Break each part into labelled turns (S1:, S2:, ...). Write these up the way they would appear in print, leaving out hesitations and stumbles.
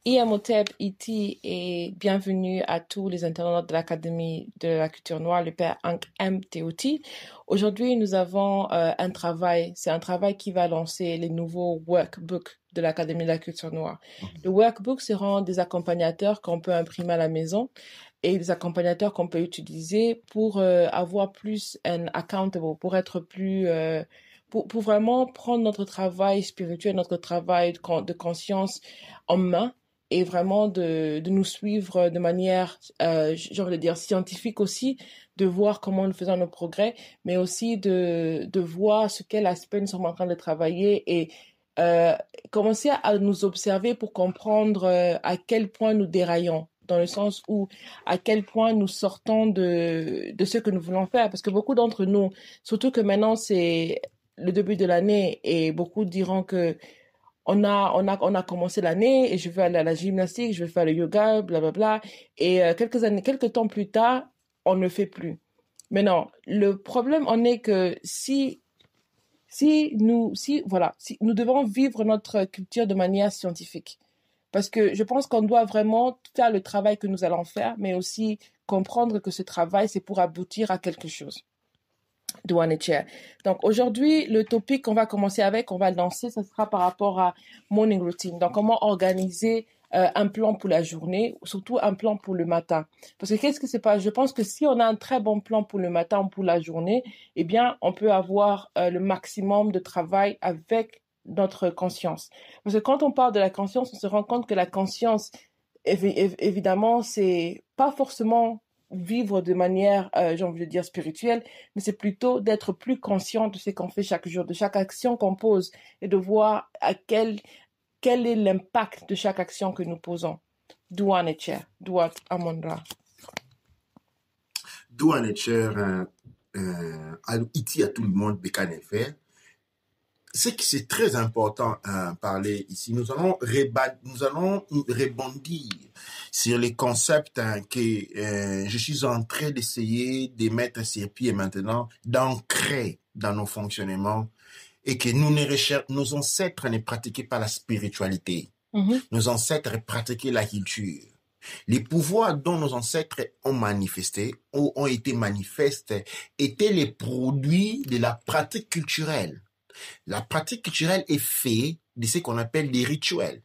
S1: Imhotep Iti et bienvenue à tous les internautes de l'Académie de la culture noire, le père Ankh MTOT. Aujourd'hui, nous avons un travail. C'est un travail qui va lancer les nouveaux workbooks de l'Académie de la culture noire. Le workbook seront des accompagnateurs qu'on peut imprimer à la maison et des accompagnateurs qu'on peut utiliser pour avoir plus un accountable, pour être plus pour vraiment prendre notre travail spirituel, notre travail de conscience en main et vraiment de nous suivre de manière, j'ai envie de dire, scientifique aussi, de voir comment nous faisons nos progrès, mais aussi de voir ce quel aspect nous sommes en train de travailler et euh, commencer à nous observer pour comprendre à quel point nous déraillons, dans le sens où à quel point nous sortons de ce que nous voulons faire. Parce que beaucoup d'entre nous, surtout que maintenant c'est le début de l'année et beaucoup diront que on a commencé l'année et je veux aller à la gymnastique, je veux faire le yoga, blablabla. Et quelques temps plus tard, on ne fait plus. Mais non, le problème en est que si nous devons vivre notre culture de manière scientifique. Parce que je pense qu'on doit vraiment faire le travail que nous allons faire, mais aussi comprendre que ce travail, c'est pour aboutir à quelque chose. Douane et Chair. Donc aujourd'hui, le topic qu'on va commencer avec, on va le lancer, ce sera par rapport à morning routine. Donc comment organiser un plan pour la journée, surtout un plan pour le matin. Parce que qu'est-ce que c'est pas? Je pense que si on a un très bon plan pour le matin ou pour la journée, eh bien, on peut avoir le maximum de travail avec notre conscience. Parce que quand on parle de la conscience, on se rend compte que la conscience, évidemment, c'est pas forcément vivre de manière, j'ai envie de dire, spirituelle, mais c'est plutôt d'être plus conscient de ce qu'on fait chaque jour, de chaque action qu'on pose et de voir quel est l'impact de chaque action que nous posons. Douane et Cher, Douane Amondra.
S2: Douane et Cher, Iti à tout le monde, Bécan faire. Ce qui c'est très important à parler ici, nous allons rebondir sur les concepts que je suis en train d'essayer de mettre sur pied maintenant, d'ancrer dans nos fonctionnements et que nos ancêtres ne pratiquaient pas la spiritualité. Nos ancêtres pratiquaient la culture. Les pouvoirs dont nos ancêtres ont manifesté ou ont été manifestes étaient les produits de la pratique culturelle. La pratique culturelle est faite de ce qu'on appelle des rituels.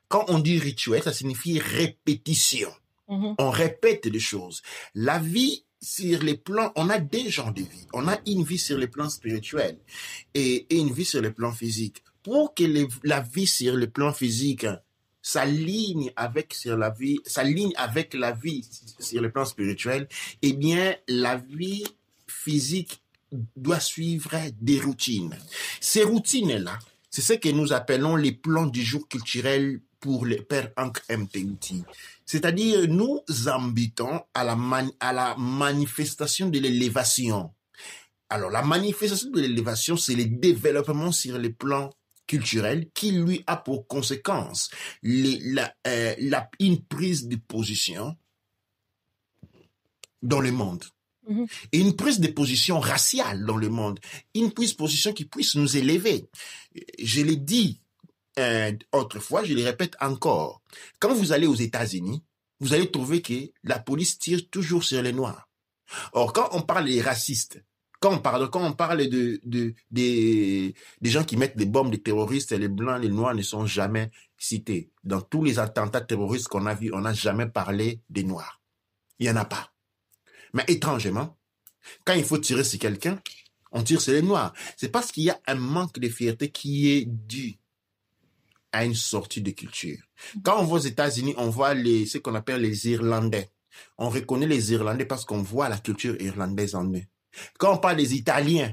S2: Quand on dit rituel, ça signifie répétition. On répète des choses. La vie sur les plans, on a des genres de vie. On a une vie sur le plan spirituel et une vie sur le plan physique. Pour que la vie sur le plan physique s'aligne avec la vie sur le plan spirituel, eh bien, la vie physique doit suivre des routines. Ces routines-là, c'est ce que nous appelons les plans du jour culturel pour le père Ankh MTOT. C'est-à-dire, nous habitons à la manifestation de l'élévation. Alors, la manifestation de l'élévation, c'est le développement sur les plans culturel qui lui a pour conséquence une prise de position dans le monde. Et une prise de position raciale dans le monde, une prise de position qui puisse nous élever. Je l'ai dit autrefois, je le répète encore. Quand vous allez aux États-Unis, vous allez trouver que la police tire toujours sur les Noirs. Or, quand on parle des racistes, quand on parle des gens qui mettent des bombes, des terroristes, les Blancs, les Noirs ne sont jamais cités. Dans tous les attentats terroristes qu'on a vus, on n'a jamais parlé des Noirs. Il n'y en a pas. Mais étrangement, quand il faut tirer sur quelqu'un, on tire sur les Noirs. C'est parce qu'il y a un manque de fierté qui est dû à une sortie de culture. Quand on va aux États-Unis, on voit ce qu'on appelle les Irlandais. On reconnaît les Irlandais parce qu'on voit la culture irlandaise en eux. Quand on parle des Italiens,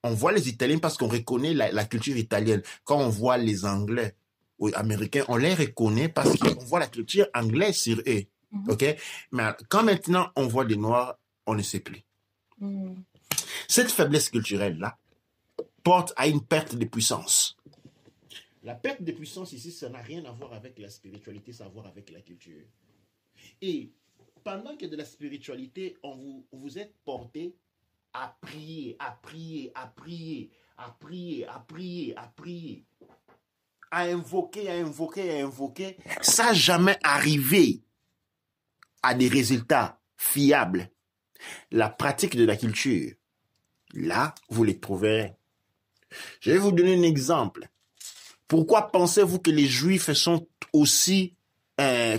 S2: on voit les Italiens parce qu'on reconnaît la culture italienne. Quand on voit les Anglais ou Américains, on les reconnaît parce qu'on voit la culture anglaise sur eux. Okay? Mais quand maintenant on voit des Noirs, on ne sait plus. Cette faiblesse culturelle-là porte à une perte de puissance. La perte de puissance ici, ça n'a rien à voir avec la spiritualité, ça a à voir avec la culture. Et pendant que de la spiritualité, vous êtes porté à prier, à prier, à prier, à prier, à prier, à prier. à invoquer, sans jamais arriver à des résultats fiables. La pratique de la culture, là, vous les trouverez. Je vais vous donner un exemple. Pourquoi pensez-vous que les Juifs sont aussi,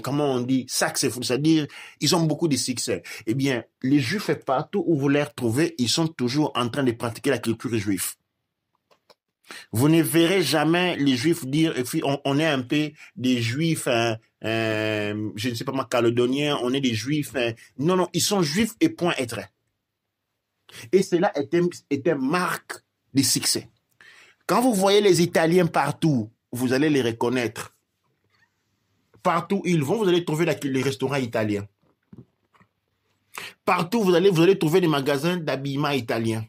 S2: comment on dit, successful, c'est-à-dire, ils ont beaucoup de succès? Eh bien, les Juifs, partout où vous les retrouvez, ils sont toujours en train de pratiquer la culture juive. Vous ne verrez jamais les Juifs dire, et puis on est un peu des Juifs, je ne sais pas moi, calédoniens, on est des Juifs. Non, ils sont Juifs et point et trait. Et cela est une marque de succès. Quand vous voyez les Italiens partout, vous allez les reconnaître. Partout où ils vont, vous allez trouver les restaurants italiens. Partout, vous allez trouver des magasins d'habillement italiens.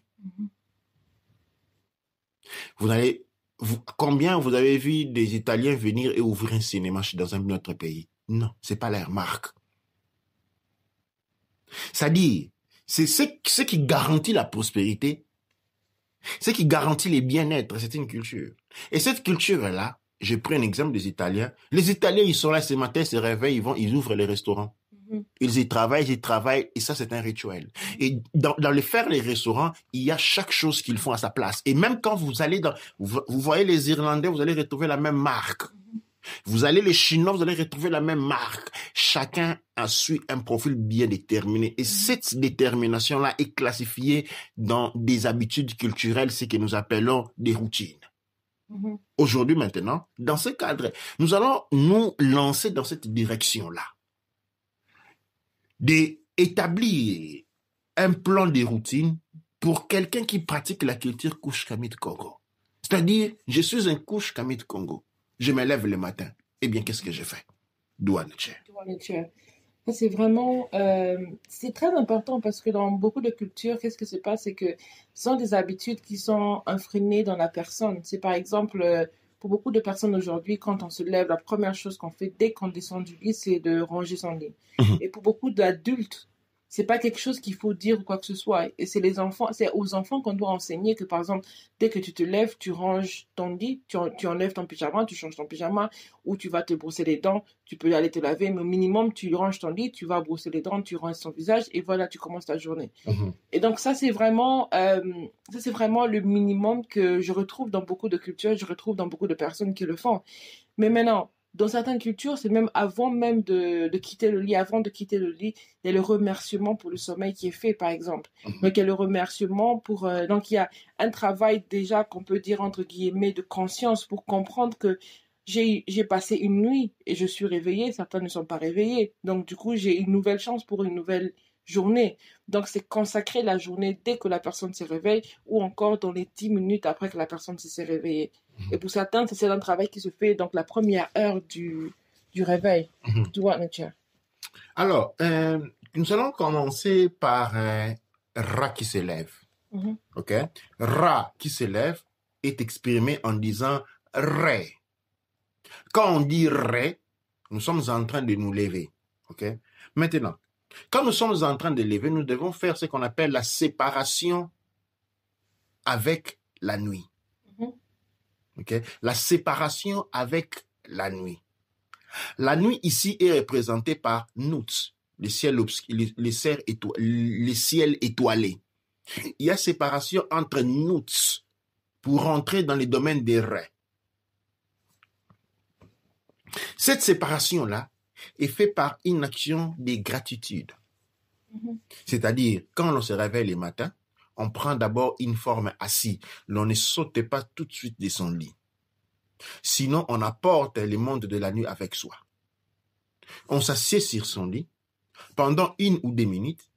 S2: Combien vous avez vu des Italiens venir et ouvrir un cinéma dans un autre pays? Non, c'est pas leur marque. C'est-à-dire, c'est ce qui garantit la prospérité, ce qui garantit le bien-être, c'est une culture. Et cette culture-là, je prends un exemple des Italiens. Les Italiens, ils sont là ce matin, ils se réveillent, ils ouvrent les restaurants. Ils y travaillent, et ça, c'est un rituel. Et dans les restaurants, il y a chaque chose qu'ils font à sa place. Et même quand vous allez vous voyez les Irlandais, vous allez retrouver la même marque. Vous allez les Chinois, vous allez retrouver la même marque. Chacun a su un profil bien déterminé. Et cette détermination-là est classifiée dans des habitudes culturelles, ce que nous appelons des routines. Aujourd'hui, maintenant, dans ce cadre, nous allons nous lancer dans cette direction-là. D'établir un plan de routine pour quelqu'un qui pratique la culture Kush-Kamit Congo. C'est-à-dire, je suis un Kush-Kamit Congo. Je me lève le matin. Eh bien, qu'est-ce que je fais? Douane-Tchè.
S1: C'est vraiment, c'est très important parce que dans beaucoup de cultures, qu'est-ce qui se passe, c'est que ce sont des habitudes qui sont imprimées dans la personne. C'est par exemple, pour beaucoup de personnes aujourd'hui, quand on se lève, la première chose qu'on fait dès qu'on descend du lit, c'est de ranger son lit. Et pour beaucoup d'adultes, c'est pas quelque chose qu'il faut dire ou quoi que ce soit. Et c'est aux enfants qu'on doit enseigner que, par exemple, dès que tu te lèves, tu ranges ton lit, tu enlèves ton pyjama, tu changes ton pyjama, ou tu vas te brosser les dents, tu peux aller te laver, mais au minimum, tu ranges ton lit, tu vas brosser les dents, tu ranges ton visage, et voilà, tu commences ta journée. Et donc, ça, c'est vraiment le minimum que je retrouve dans beaucoup de cultures, je retrouve dans beaucoup de personnes qui le font. Mais maintenant, dans certaines cultures, c'est même avant même de quitter le lit, il y a le remerciement pour le sommeil qui est fait, par exemple. Donc, il y a le remerciement donc, il y a un travail déjà qu'on peut dire, entre guillemets, de conscience pour comprendre que j'ai passé une nuit et je suis réveillée, certains ne sont pas réveillés. Donc, du coup, j'ai une nouvelle chance pour une nouvelle journée. Donc, c'est consacrer la journée dès que la personne se réveille ou encore dans les 10 minutes après que la personne s'est réveillée. Et pour certains, c'est un travail qui se fait donc la première heure du réveil.
S2: Alors, nous allons commencer par Ra qui se lève. OK? Ra qui se lève est exprimé en disant Ré. Quand on dit Ré, nous sommes en train de nous lever. OK? Maintenant, quand nous sommes en train de lever, nous devons faire ce qu'on appelle la séparation avec la nuit. Okay? La séparation avec la nuit. La nuit ici est représentée par Nut, le ciel étoilé. Il y a séparation entre Nut pour entrer dans les domaines des Ré. Cette séparation-là est faite par une action de gratitude. C'est-à-dire, quand on se réveille le matin, on prend d'abord une forme assise. L'on ne saute pas tout de suite de son lit. Sinon, on apporte le monde de la nuit avec soi. On s'assied sur son lit pendant 1 ou 2 minutes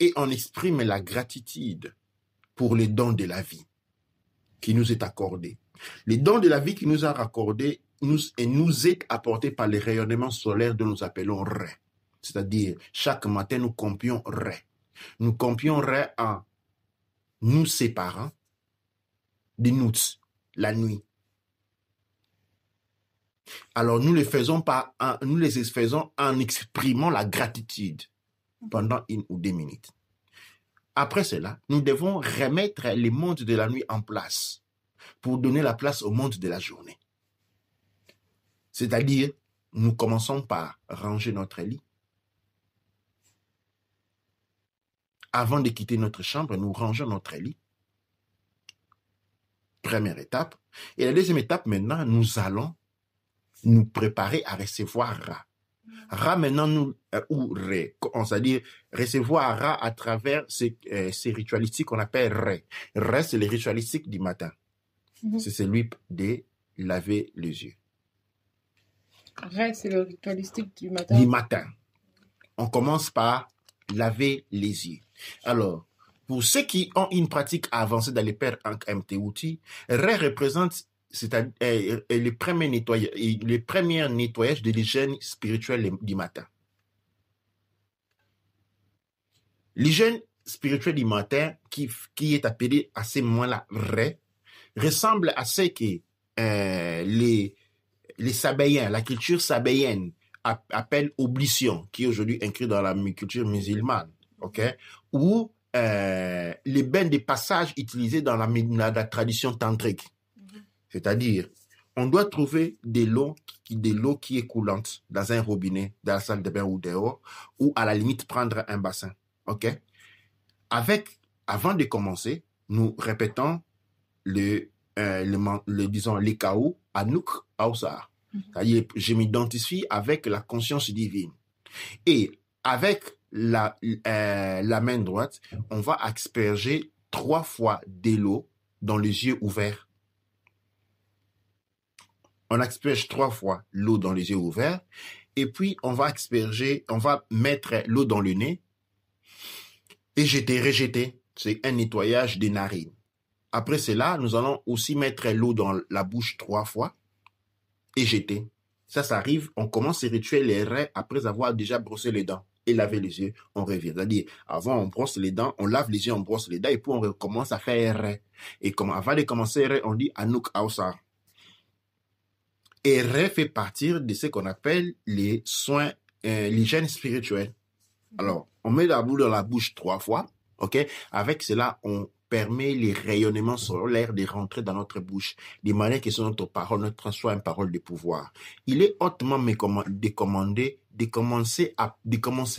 S2: et on exprime la gratitude pour les dons de la vie qui nous est accordé. Les dons de la vie qui nous a accordés nous est apporté par les rayonnements solaires que nous appelons Ré. C'est-à-dire, chaque matin, nous compions Ré. Nous compions Ré en nous séparant de nous, la nuit. Alors, nous les faisons en exprimant la gratitude pendant 1 ou 2 minutes. Après cela, nous devons remettre le monde de la nuit en place pour donner la place au monde de la journée. C'est-à-dire, nous commençons par ranger notre lit. Avant de quitter notre chambre, nous rangeons notre lit. Première étape. Et la deuxième étape, maintenant, nous allons nous préparer à recevoir Ra. Ra, maintenant, nous, ou Ré, c'est-à-dire recevoir Ra à travers ces ritualistiques qu'on appelle Ré. Ré, c'est les ritualistiques du matin. C'est celui de laver les yeux.
S1: Ré, c'est le ritualistique du matin.
S2: Du matin. On commence par laver les yeux. Alors, pour ceux qui ont une pratique avancée dans les pères Ankh MTOT, Ré représente les premiers nettoyages de l'hygiène spirituelle du matin. L'hygiène spirituelle du matin, qui est appelée à ce moment-là Ré, ressemble à ce que les Sabéens, la culture sabéenne, appelle oblition, qui est aujourd'hui inclus dans la culture musulmane, ou les bains de passage utilisés dans la tradition tantrique. C'est-à-dire, on doit trouver de l'eau qui est coulante dans un robinet, dans la salle de bain ou dehors, ou à la limite prendre un bassin. Avant de commencer, nous répétons disons, les KO, Anouk, Aoussar. C'est-à-dire, je m'identifie avec la conscience divine. Et avec la main droite, on va asperger 3 fois de l'eau dans les yeux ouverts. On asperge 3 fois l'eau dans les yeux ouverts. Et puis, on va mettre l'eau dans le nez et rejeter. C'est un nettoyage des narines. Après cela, nous allons aussi mettre l'eau dans la bouche 3 fois et jeter. Ça arrive, on commence ces rituels les raies après avoir déjà brossé les dents et lavé les yeux, on revient. C'est-à-dire, avant, on brosse les dents, on lave les yeux, on brosse les dents et puis on recommence à faire raies. Et avant de commencer raies, on dit Anouk Aoussar. Et raies fait partie de ce qu'on appelle les soins, l'hygiène spirituelle. Alors, on met la boule dans la bouche 3 fois, Avec cela, on permet les rayonnements solaires de rentrer dans notre bouche, de manière que sur notre parole, notre soit une parole de pouvoir. Il est hautement décommandé de commencer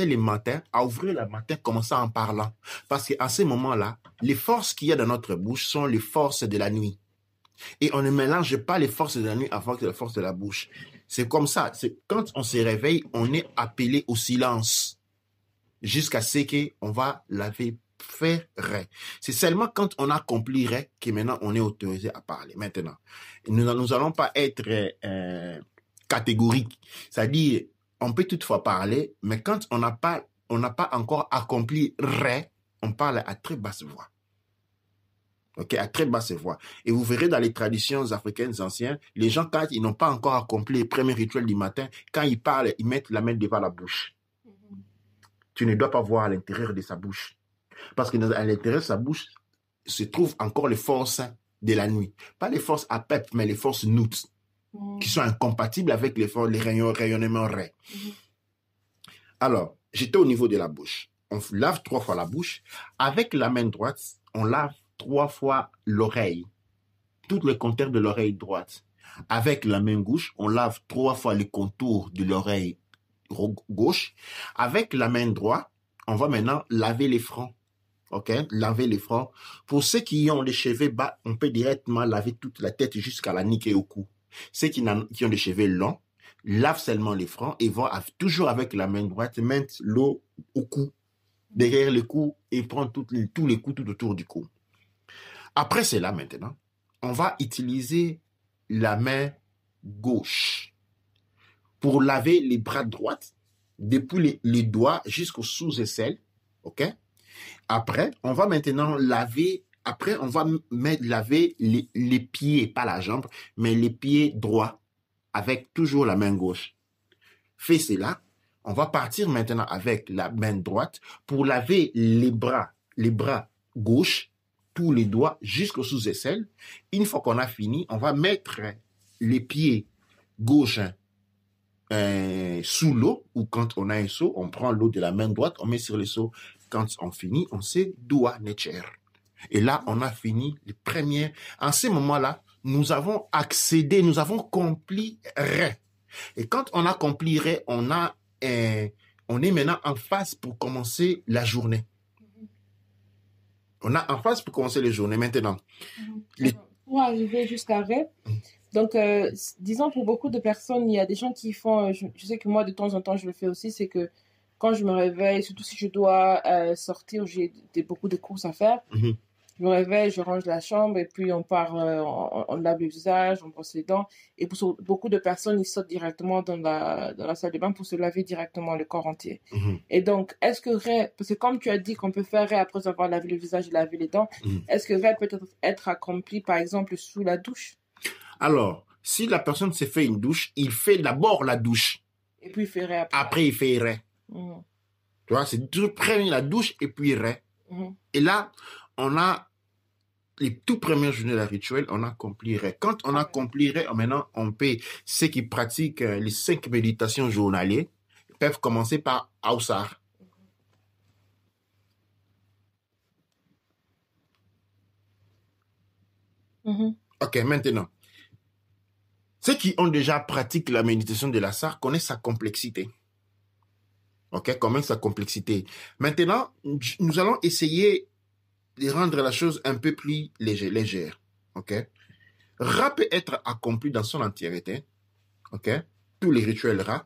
S2: les matins, à ouvrir le matin, commencer en parlant. Parce qu'à ce moment-là, les forces qu'il y a dans notre bouche sont les forces de la nuit. Et on ne mélange pas les forces de la nuit avec les forces de la bouche. C'est comme ça. Quand on se réveille, on est appelé au silence. Jusqu'à ce qu'on va faire Ré. C'est seulement quand on accomplirait que maintenant on est autorisé à parler. Maintenant, nous n'allons pas être catégoriques. C'est-à-dire, on peut toutefois parler, mais quand on n'a pas encore accompli Ré, on parle à très basse voix. À très basse voix. Et vous verrez dans les traditions africaines anciennes, les gens, quand ils n'ont pas encore accompli les premiers rituels du matin, quand ils parlent, ils mettent la main devant la bouche. Tu ne dois pas voir à l'intérieur de sa bouche. Parce que à l'intérieur de sa bouche se trouvent encore les forces de la nuit. Pas les forces APEP, mais les forces NUT, qui sont incompatibles avec les rayonnements Ré. Alors, j'étais au niveau de la bouche. On lave 3 fois la bouche. Avec la main droite, on lave 3 fois l'oreille. Tout le contour de l'oreille droite. Avec la main gauche, on lave 3 fois le contour de l'oreille gauche. Avec la main droite, on va maintenant laver les fronts. Laver les fronts. Pour ceux qui ont les cheveux bas, on peut directement laver toute la tête jusqu'à la nuque et au cou. Ceux qui ont les cheveux longs, lavent seulement les fronts et vont toujours avec la main droite mettre l'eau au cou, derrière le cou et prendre tous les coups tout autour du cou. Après cela, maintenant, on va utiliser la main gauche pour laver les bras droits, depuis les doigts jusqu'aux sous-aisselles. Après, on va maintenant laver. Après, on va laver les pieds, pas la jambe, mais les pieds droits, avec toujours la main gauche. Fait cela, on va partir maintenant avec la main droite pour laver les bras gauche, tous les doigts jusqu'aux sous-aisselles. Une fois qu'on a fini, on va mettre les pieds gauche sous l'eau, ou quand on a un seau, on prend l'eau de la main droite, on met sur le seau. Quand on finit, on sait doua necher. Et là, on a fini les premières. En ce moment-là, nous avons accédé, nous avons accompli Ré. Et quand on accomplirait, on est maintenant en phase pour commencer la journée. On a en phase pour commencer les journées maintenant.
S1: Pour arriver jusqu'à Ré, donc disons pour beaucoup de personnes, il y a des gens qui font, je sais que moi de temps en temps je le fais aussi, c'est que quand je me réveille, surtout si je dois sortir, j'ai beaucoup de courses à faire, je me réveille, je range la chambre et puis on part, on lave le visage, on brosse les dents. Et pour beaucoup de personnes, ils sautent directement dans la salle de bain pour se laver directement le corps entier. Et donc, est-ce que Ré, parce que comme tu as dit qu'on peut faire Ré après avoir lavé le visage et lavé les dents, est-ce que Ré peut être accompli par exemple sous la douche?
S2: Alors, si la personne s'est fait une douche, il fait d'abord la douche.
S1: Et puis il fait Ré après.
S2: Après, il fait Ré. Tu vois, c'est tout premier la douche et puis Ré. Et là, on a les tout premières journées de la rituel, on accomplirait. Quand on accomplirait, maintenant, on peut, ceux qui pratiquent les 5 méditations journalières, peuvent commencer par Awsar. Ok, maintenant, ceux qui ont déjà pratiqué la méditation de l'Awsar connaissent sa complexité. Ok, connaissent sa complexité. Maintenant, nous allons essayer de rendre la chose un peu plus légère. Ok? Ra peut être accompli dans son entièreté. Ok? Tous les rituels Ra,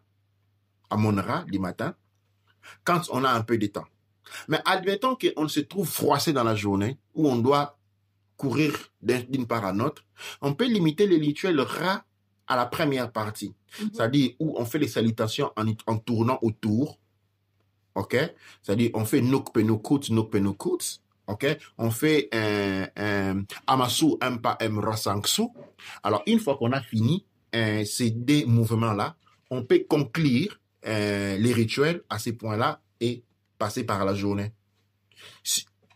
S2: Amon Ra, du matin, quand on a un peu de temps. Mais admettons qu'on se trouve froissé dans la journée, où on doit courir d'une part à l'autre, on peut limiter les rituels Ra à la première partie. C'est-à-dire où on fait les salutations en tournant autour. Ok? C'est-à-dire on fait Nuk Penukut, Nuk Penukut. Ok, on fait Amasu Ampa Rasanksu. Alors, une fois qu'on a fini ces deux mouvements-là, on peut conclure les rituels à ces points-là et passer par la journée.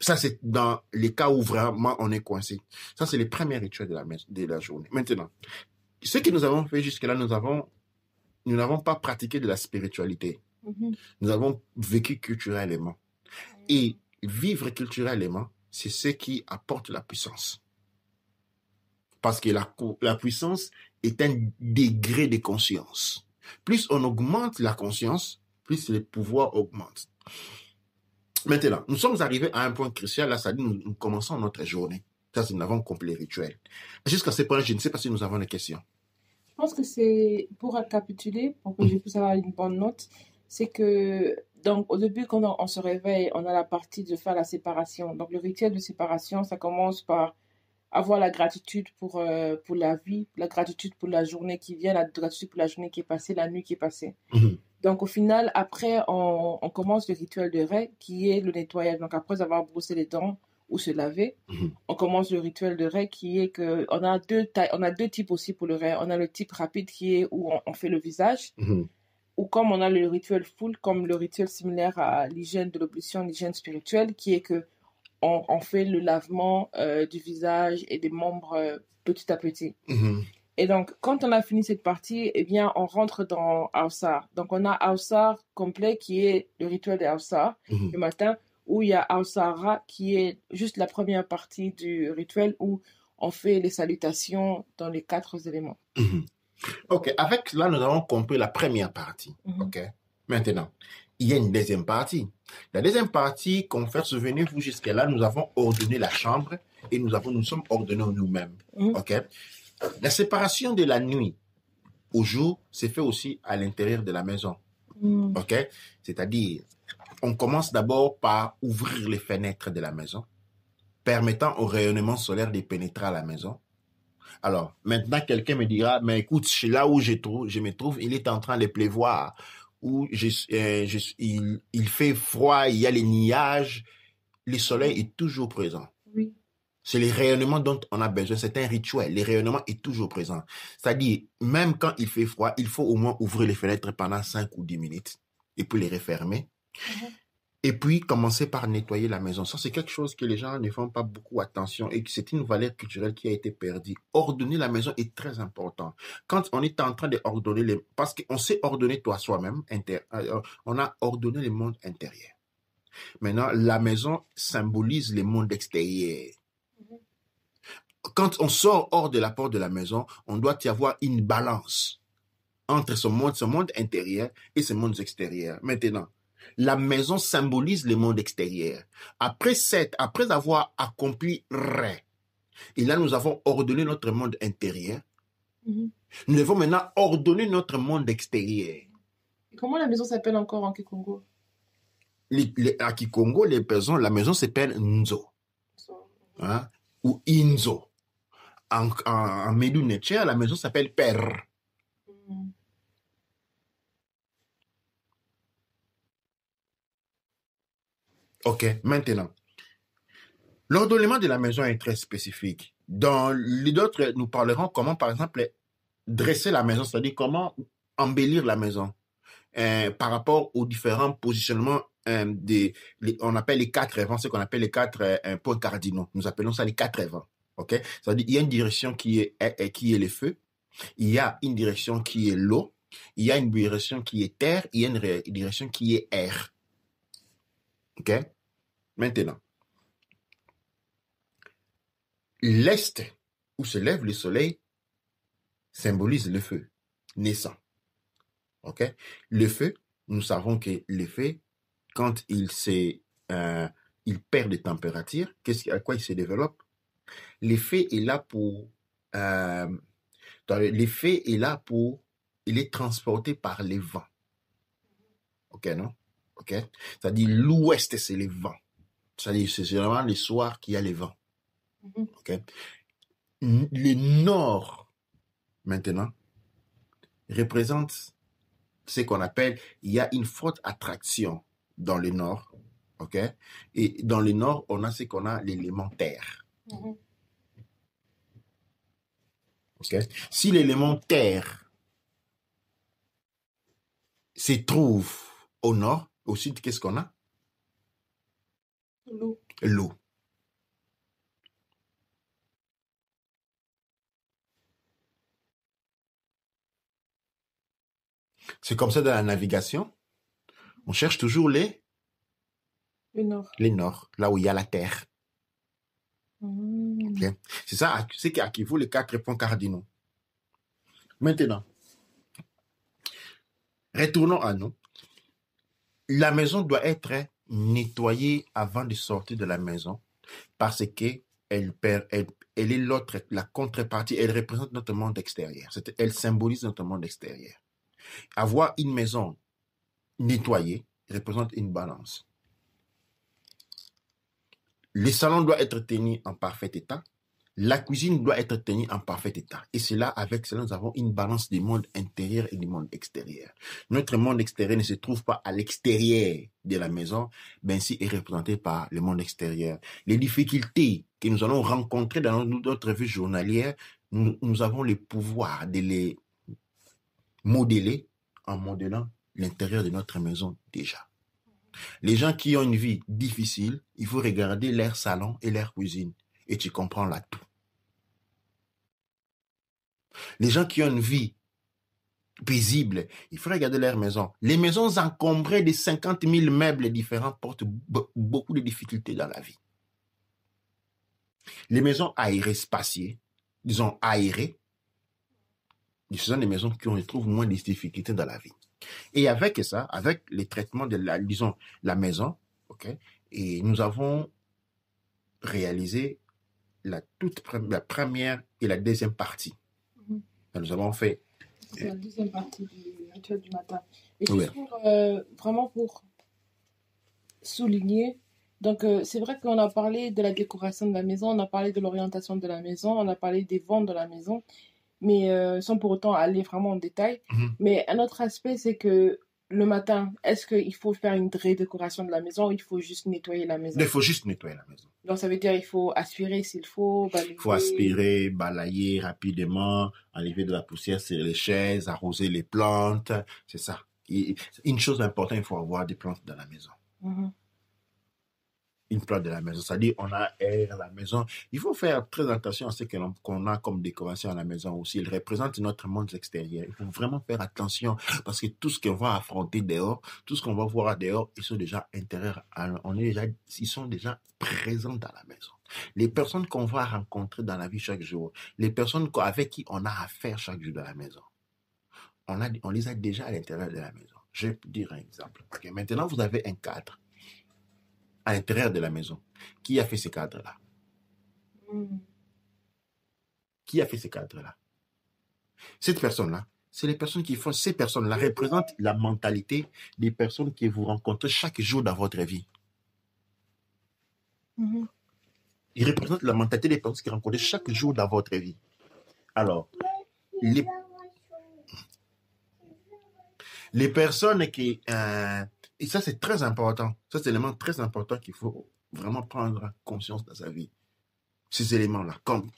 S2: Ça, c'est dans les cas où vraiment on est coincé. Ça, c'est les premiers rituels de la journée. Maintenant, ce que nous avons fait jusque-là, nous n'avons pas pratiqué de la spiritualité. Nous avons vécu culturellement. Et vivre culturellement, c'est ce qui apporte la puissance. Parce que la puissance est un degré de conscience. Plus on augmente la conscience, plus le pouvoir augmente. Maintenant, nous sommes arrivés à un point crucial, là, ça dit nous commençons notre journée. Ça, nous avons compris les rituels. Jusqu'à ce point, je ne sais pas si nous avons des questions.
S1: Je pense que c'est, pour récapituler, pour que je puisse avoir une bonne note, c'est que donc, au début, quand on se réveille, on a la partie de faire la séparation. Donc, le rituel de séparation, ça commence par avoir la gratitude pour la vie, la gratitude pour la journée qui vient, la gratitude pour la journée qui est passée, la nuit qui est passée. Donc, au final, après, on commence le rituel de Ré, qui est le nettoyage. Donc, après avoir brossé les dents ou se laver, on commence le rituel de Ré, qui est que on a deux types aussi pour le Ré. On a le type rapide, qui est où on fait le visage. Ou comme on a le rituel full, comme le rituel similaire à l'hygiène de l'oblution, l'hygiène spirituelle, qui est que on fait le lavement du visage et des membres petit à petit. Et donc, quand on a fini cette partie, eh bien, on rentre dans Awsar. Donc, on a Awsar complet, qui est le rituel de Awsar, le matin, où il y a Awsara, qui est juste la première partie du rituel, où on fait les salutations dans les 4 éléments.
S2: Ok, avec là, nous avons compris la première partie. Ok, maintenant, il y a une deuxième partie. La deuxième partie, confère, souvenez-vous, jusqu'à-là, nous avons ordonné la chambre et nous sommes ordonnés nous-mêmes. Ok, la séparation de la nuit au jour se fait aussi à l'intérieur de la maison. Ok, c'est-à-dire, on commence d'abord par ouvrir les fenêtres de la maison, permettant au rayonnement solaire de pénétrer à la maison. Alors, maintenant, quelqu'un me dira, mais écoute, là où je me trouve, il est en train de pleuvoir, où il fait froid, il y a les nuages, le soleil est toujours présent.
S1: Oui.
S2: C'est le rayonnement dont on a besoin, c'est un rituel, le rayonnement est toujours présent. C'est-à-dire, même quand il fait froid, il faut au moins ouvrir les fenêtres pendant 5 ou 10 minutes, et puis les refermer. Et puis, commencer par nettoyer la maison. Ça, c'est quelque chose que les gens ne font pas beaucoup attention et que c'est une valeur culturelle qui a été perdue. Ordonner la maison est très important. Quand on est en train de ordonner parce qu'on sait ordonner toi soi-même, on a ordonné le monde intérieur. Maintenant, la maison symbolise le monde extérieur. Quand on sort hors de la porte de la maison, on doit y avoir une balance entre ce monde intérieur et ce monde extérieur. Maintenant, la maison symbolise le monde extérieur. Après avoir accompli Ré, et là nous avons ordonné notre monde intérieur, nous devons maintenant ordonner notre monde extérieur.
S1: Et comment la maison s'appelle encore en Kikongo?
S2: À Kikongo, la maison s'appelle Nzo. Hein? Ou Inzo. En Medu Neche, la maison s'appelle Per. Ok, maintenant. L'ordonnement de la maison est très spécifique. Dans les autres, nous parlerons comment, par exemple, dresser la maison, c'est-à-dire comment embellir la maison par rapport aux différents positionnements on appelle les 4 évents, ce qu'on appelle les 4 points cardinaux. Nous appelons ça les 4 évents. Ok, c'est-à-dire il y a une direction qui est le feu, il y a une direction qui est l'eau, il y a une direction qui est terre, il y a une direction qui est air. Ok, maintenant. L'est, où se lève le soleil, symbolise le feu naissant. Ok? Le feu, nous savons que le feu, quand il perd de température, à quoi il se développe? L'effet est là pour... l'effet est là pour... Il est transporté par les vents. Ok, non? Ok? C'est-à-dire l'ouest, c'est les vents. C'est-à-dire c'est vraiment le soir qu'il y a les vents. Ok? Le nord, maintenant, représente ce qu'on appelle, il y a une forte attraction dans le nord, ok? Et dans le nord, on a ce qu'on a l'élément terre. Ok? Si l'élément terre se trouve au nord, au sud, qu'est-ce qu'on a?
S1: L'eau.
S2: L'eau. C'est comme ça dans la navigation. On cherche toujours les
S1: nord.
S2: Les nords, là où il y a la terre. Okay. C'est ça, c'est qui équivaut les 4 points cardinaux. Maintenant, retournons à nous. La maison doit être nettoyée avant de sortir de la maison parce que elle est la contrepartie, elle représente notre monde extérieur. Elle symbolise notre monde extérieur. Avoir une maison nettoyée représente une balance. Le salon doit être tenu en parfait état. La cuisine doit être tenue en parfait état. Et c'est là, avec cela, nous avons une balance du monde intérieur et du monde extérieur. Notre monde extérieur ne se trouve pas à l'extérieur de la maison, mais ainsi est représenté par le monde extérieur. Les difficultés que nous allons rencontrer dans notre vie journalière, nous avons le pouvoir de les modeler en modelant l'intérieur de notre maison déjà. Les gens qui ont une vie difficile, il faut regarder leur salon et leur cuisine et tu comprends là tout. Les gens qui ont une vie paisible, il faut regarder leur maison. Les maisons encombrées de 50 000 meubles différents portent beaucoup de difficultés dans la vie. Les maisons aérées, spaciées, disons aérées, ce sont des maisons qui on trouve moins de difficultés dans la vie. Et avec ça, avec les traitements de la maison, ok, et nous avons réalisé la première et la deuxième partie. Nous avons fait...
S1: C'est la deuxième partie du rituel du matin. Et juste vraiment pour souligner, donc c'est vrai qu'on a parlé de la décoration de la maison, on a parlé de l'orientation de la maison, on a parlé des ventes de la maison, mais sans pour autant aller vraiment en détail. Mais un autre aspect, c'est que le matin, est-ce qu'il faut faire une redécoration de la maison ou il faut juste nettoyer la maison?
S2: Il faut juste nettoyer la maison.
S1: Donc, ça veut dire qu'il faut aspirer s'il faut, balayer.
S2: Il faut aspirer, balayer rapidement, enlever de la poussière sur les chaises, arroser les plantes. C'est ça. Une chose importante, il faut avoir des plantes dans la maison. Une plante de la maison, c'est-à-dire on a air à la maison. Il faut faire très attention à ce qu'on a comme décoration à la maison aussi. Il représente notre monde extérieur. Il faut vraiment faire attention parce que tout ce qu'on va affronter dehors, tout ce qu'on va voir dehors, ils sont déjà intérieurs. Ils sont déjà présents dans la maison. Les personnes qu'on va rencontrer dans la vie chaque jour, les personnes avec qui on a affaire chaque jour dans la maison, on les a déjà à l'intérieur de la maison. Je vais dire un exemple. Okay, maintenant, vous avez un cadre à l'intérieur de la maison. Qui a fait ce cadre-là? Qui a fait ce cadre-là? Cette personne-là, c'est les personnes qui font, ces personnes-là représentent la mentalité des personnes que vous rencontrez chaque jour dans votre vie. Ils représentent la mentalité des personnes qui rencontrez chaque jour dans votre vie. Alors, les personnes qui... et ça, c'est très important. Ça, c'est un élément très important qu'il faut vraiment prendre conscience dans sa vie. Ces éléments-là. Comme,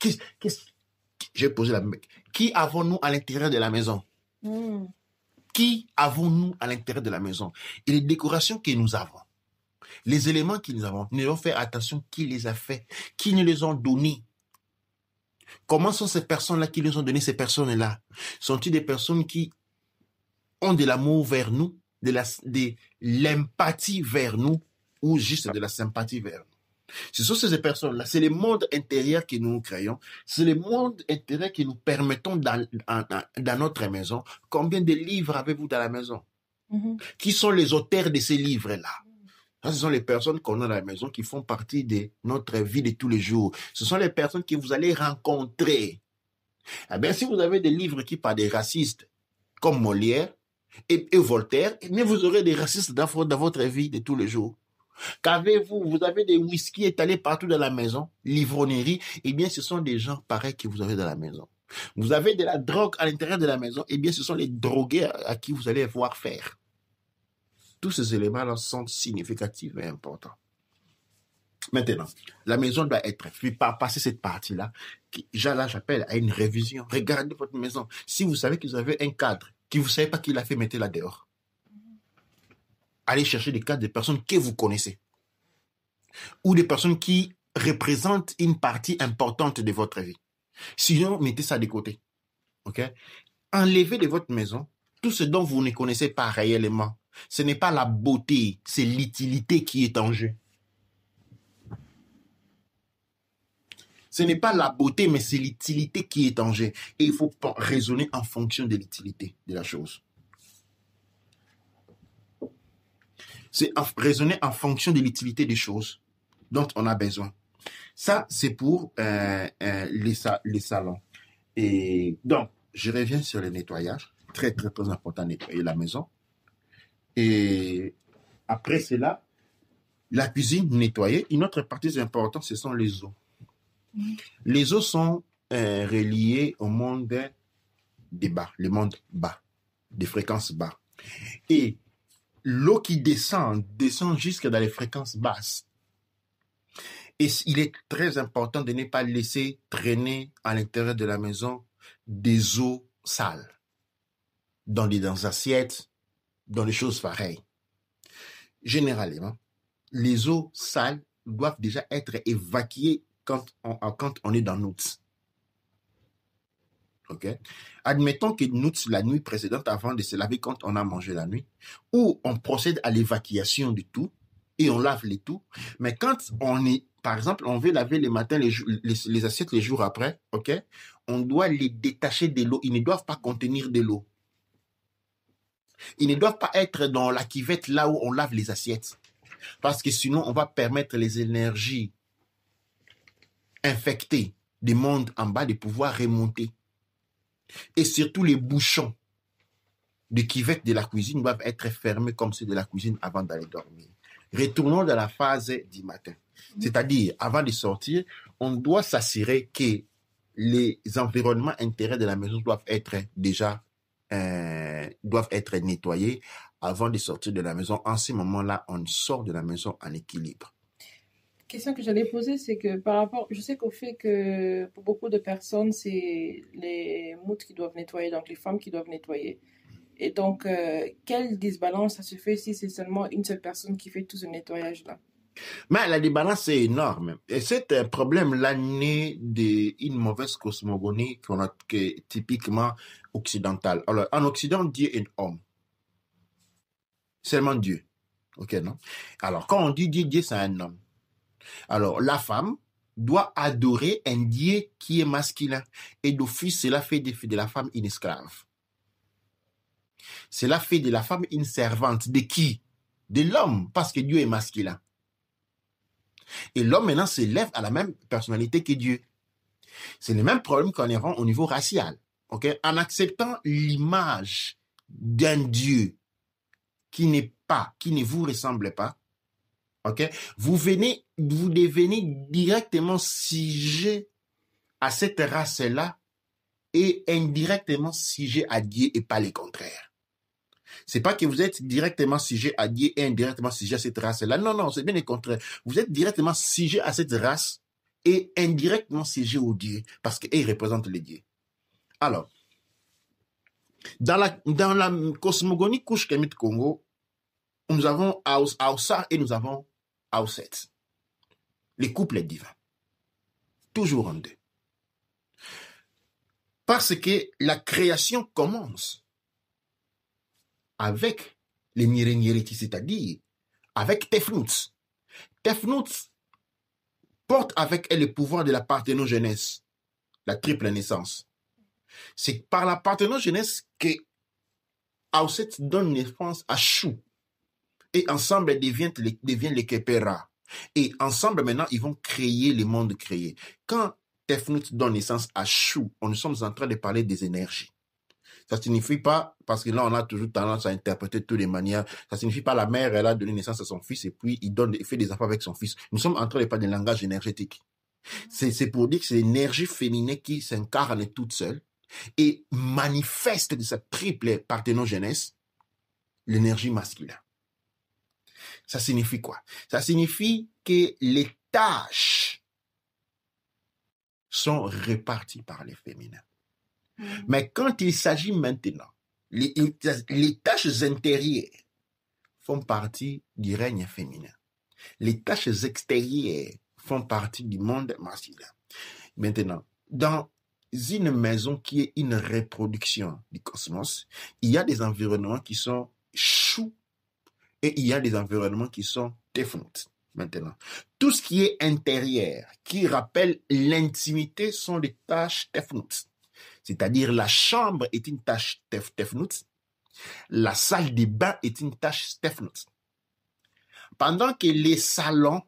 S2: je vais poser la même. Qui avons-nous à l'intérieur de la maison? Qui avons-nous à l'intérieur de la maison? Et les décorations que nous avons, les éléments que nous avons, nous devons faire attention qui les a fait, qui nous les ont donnés. Comment sont ces personnes-là qui nous ont donné ces personnes-là? Sont-ils des personnes qui ont de l'amour vers nous, de l'empathie vers nous, ou juste de la sympathie vers nous? Ce sont ces personnes-là, c'est le monde intérieur que nous créons, c'est le monde intérieur que nous permettons dans notre maison. Combien de livres avez-vous dans la maison? Qui sont les auteurs de ces livres-là? Ça, ce sont les personnes qu'on a dans la maison qui font partie de notre vie de tous les jours. Ce sont les personnes que vous allez rencontrer. Eh bien, si vous avez des livres qui parlent des racistes, comme Molière et Voltaire, mais vous aurez des racistes dans votre vie de tous les jours. Qu'avez-vous? Vous avez des whisky étalés partout dans la maison, livronnerie. Eh bien, ce sont des gens pareils que vous avez dans la maison. Vous avez de la drogue à l'intérieur de la maison. Eh bien, ce sont les drogués à qui vous allez voir faire. Tous ces éléments-là sont significatifs et importants. Maintenant, la maison doit être faite. Passer cette partie-là, là, j'appelle à une révision. Regardez votre maison. Si vous savez que vous avez un cadre, que vous ne savez pas qui l'a fait, mettez-la dehors. Allez chercher des cadres de personnes que vous connaissez. Ou des personnes qui représentent une partie importante de votre vie. Sinon, mettez ça de côté. OK? Enlevez de votre maison tout ce dont vous ne connaissez pas réellement. Ce n'est pas la beauté, c'est l'utilité qui est en jeu. Ce n'est pas la beauté, mais c'est l'utilité qui est en jeu. Et il faut raisonner en fonction de l'utilité de la chose. C'est raisonner en fonction de l'utilité des choses dont on a besoin. Ça, c'est pour les salons. Et donc, je reviens sur le nettoyage. Très, très, très important de nettoyer la maison. Et après cela, la cuisine nettoyée. Une autre partie importante, ce sont les eaux. Les eaux sont reliées au monde des bas, le monde bas, des fréquences bas. Et l'eau qui descend jusque dans les fréquences basses. Et il est très important de ne pas laisser traîner à l'intérieur de la maison des eaux sales, dans les assiettes, dans les choses pareilles. Généralement, les eaux sales doivent déjà être évacuées quand on est dans Nouts. OK? Admettons que Nouts, la nuit précédente, avant de se laver quand on a mangé la nuit, ou on procède à l'évacuation du tout, et on lave les tout. Mais quand on est, par exemple, on veut laver le matin les assiettes les jours après, OK? On doit les détacher de l'eau. Ils ne doivent pas contenir de l'eau. Ils ne doivent pas être dans la cuvette là où on lave les assiettes. Parce que sinon, on va permettre les énergies infectées du monde en bas de pouvoir remonter. Et surtout, les bouchons de cuvette de la cuisine doivent être fermés comme ceux de la cuisine avant d'aller dormir. Retournons dans la phase du matin. C'est-à-dire, avant de sortir, on doit s'assurer que les environnements intérieurs de la maison doivent être déjà nettoyés avant de sortir de la maison. En ce moment-là, on sort de la maison en équilibre.
S1: Question que j'allais poser, c'est que par rapport, je sais qu'au fait que pour beaucoup de personnes, c'est les moutes qui doivent nettoyer, donc les femmes qui doivent nettoyer. Et donc, quelle disbalance ça se fait si c'est seulement une seule personne qui fait tout ce nettoyage-là?
S2: Mais la disbalance est énorme. Et c'est un problème-là né d'une mauvaise cosmogonie qu'on a typiquement occidentale. Alors, en Occident, Dieu est homme. Seulement Dieu. OK, non? Alors, quand on dit Dieu, Dieu, c'est un homme. Alors, la femme doit adorer un Dieu qui est masculin. Et d'office, cela fait de la femme une esclave. Cela fait de la femme une servante. De qui? De l'homme, parce que Dieu est masculin. Et l'homme maintenant s'élève à la même personnalité que Dieu. C'est le même problème qu'on a au niveau racial. Okay? En acceptant l'image d'un Dieu qui ne vous ressemble pas, okay? Vous devenez directement sujet à cette race-là et indirectement sujet à Dieu et pas le contraire. C'est pas que vous êtes directement sujet à Dieu et indirectement sujet à cette race-là. Non, non, c'est bien le contraire. Vous êtes directement sujet à cette race et indirectement sujet au Dieu parce qu'ils représentent les dieux. Alors, dans la cosmogonie Kush Kemet Congo, nous avons Aoussa et nous avons Aouset. Les couples divins. Toujours en deux. Parce que la création commence avec les Nyereti, c'est-à-dire avec Tefnut. Tefnut porte avec elle le pouvoir de la parthénogenèse, la triple naissance. C'est par la parthénogenèse que Aouset donne naissance à Chou. Et ensemble, deviennent les Kepera. Et ensemble, maintenant, ils vont créer le monde créé. Quand Tefnut donne naissance à Chou, nous sommes en train de parler des énergies. Ça ne signifie pas, parce que là, on a toujours tendance à interpréter de toutes les manières, ça ne signifie pas la mère, elle a donné naissance à son fils et puis il fait des enfants avec son fils. Nous sommes en train de parler de langage énergétique. C'est pour dire que c'est l'énergie féminine qui s'incarne toute seule et manifeste de sa triple parthénogenèse l'énergie masculine. Ça signifie quoi? Ça signifie que les tâches sont réparties par les féminins. Mais quand il s'agit maintenant, les tâches intérieures font partie du règne féminin. Les tâches extérieures font partie du monde masculin. Maintenant, dans une maison qui est une reproduction du cosmos, il y a des environnements qui sont Chou et il y a des environnements qui sont Tefnut. Maintenant, tout ce qui est intérieur, qui rappelle l'intimité, sont les tâches Tefnut. C'est-à-dire la chambre est une tâche Tefnut, la salle de bain est une tâche Tefnut. Pendant que les salons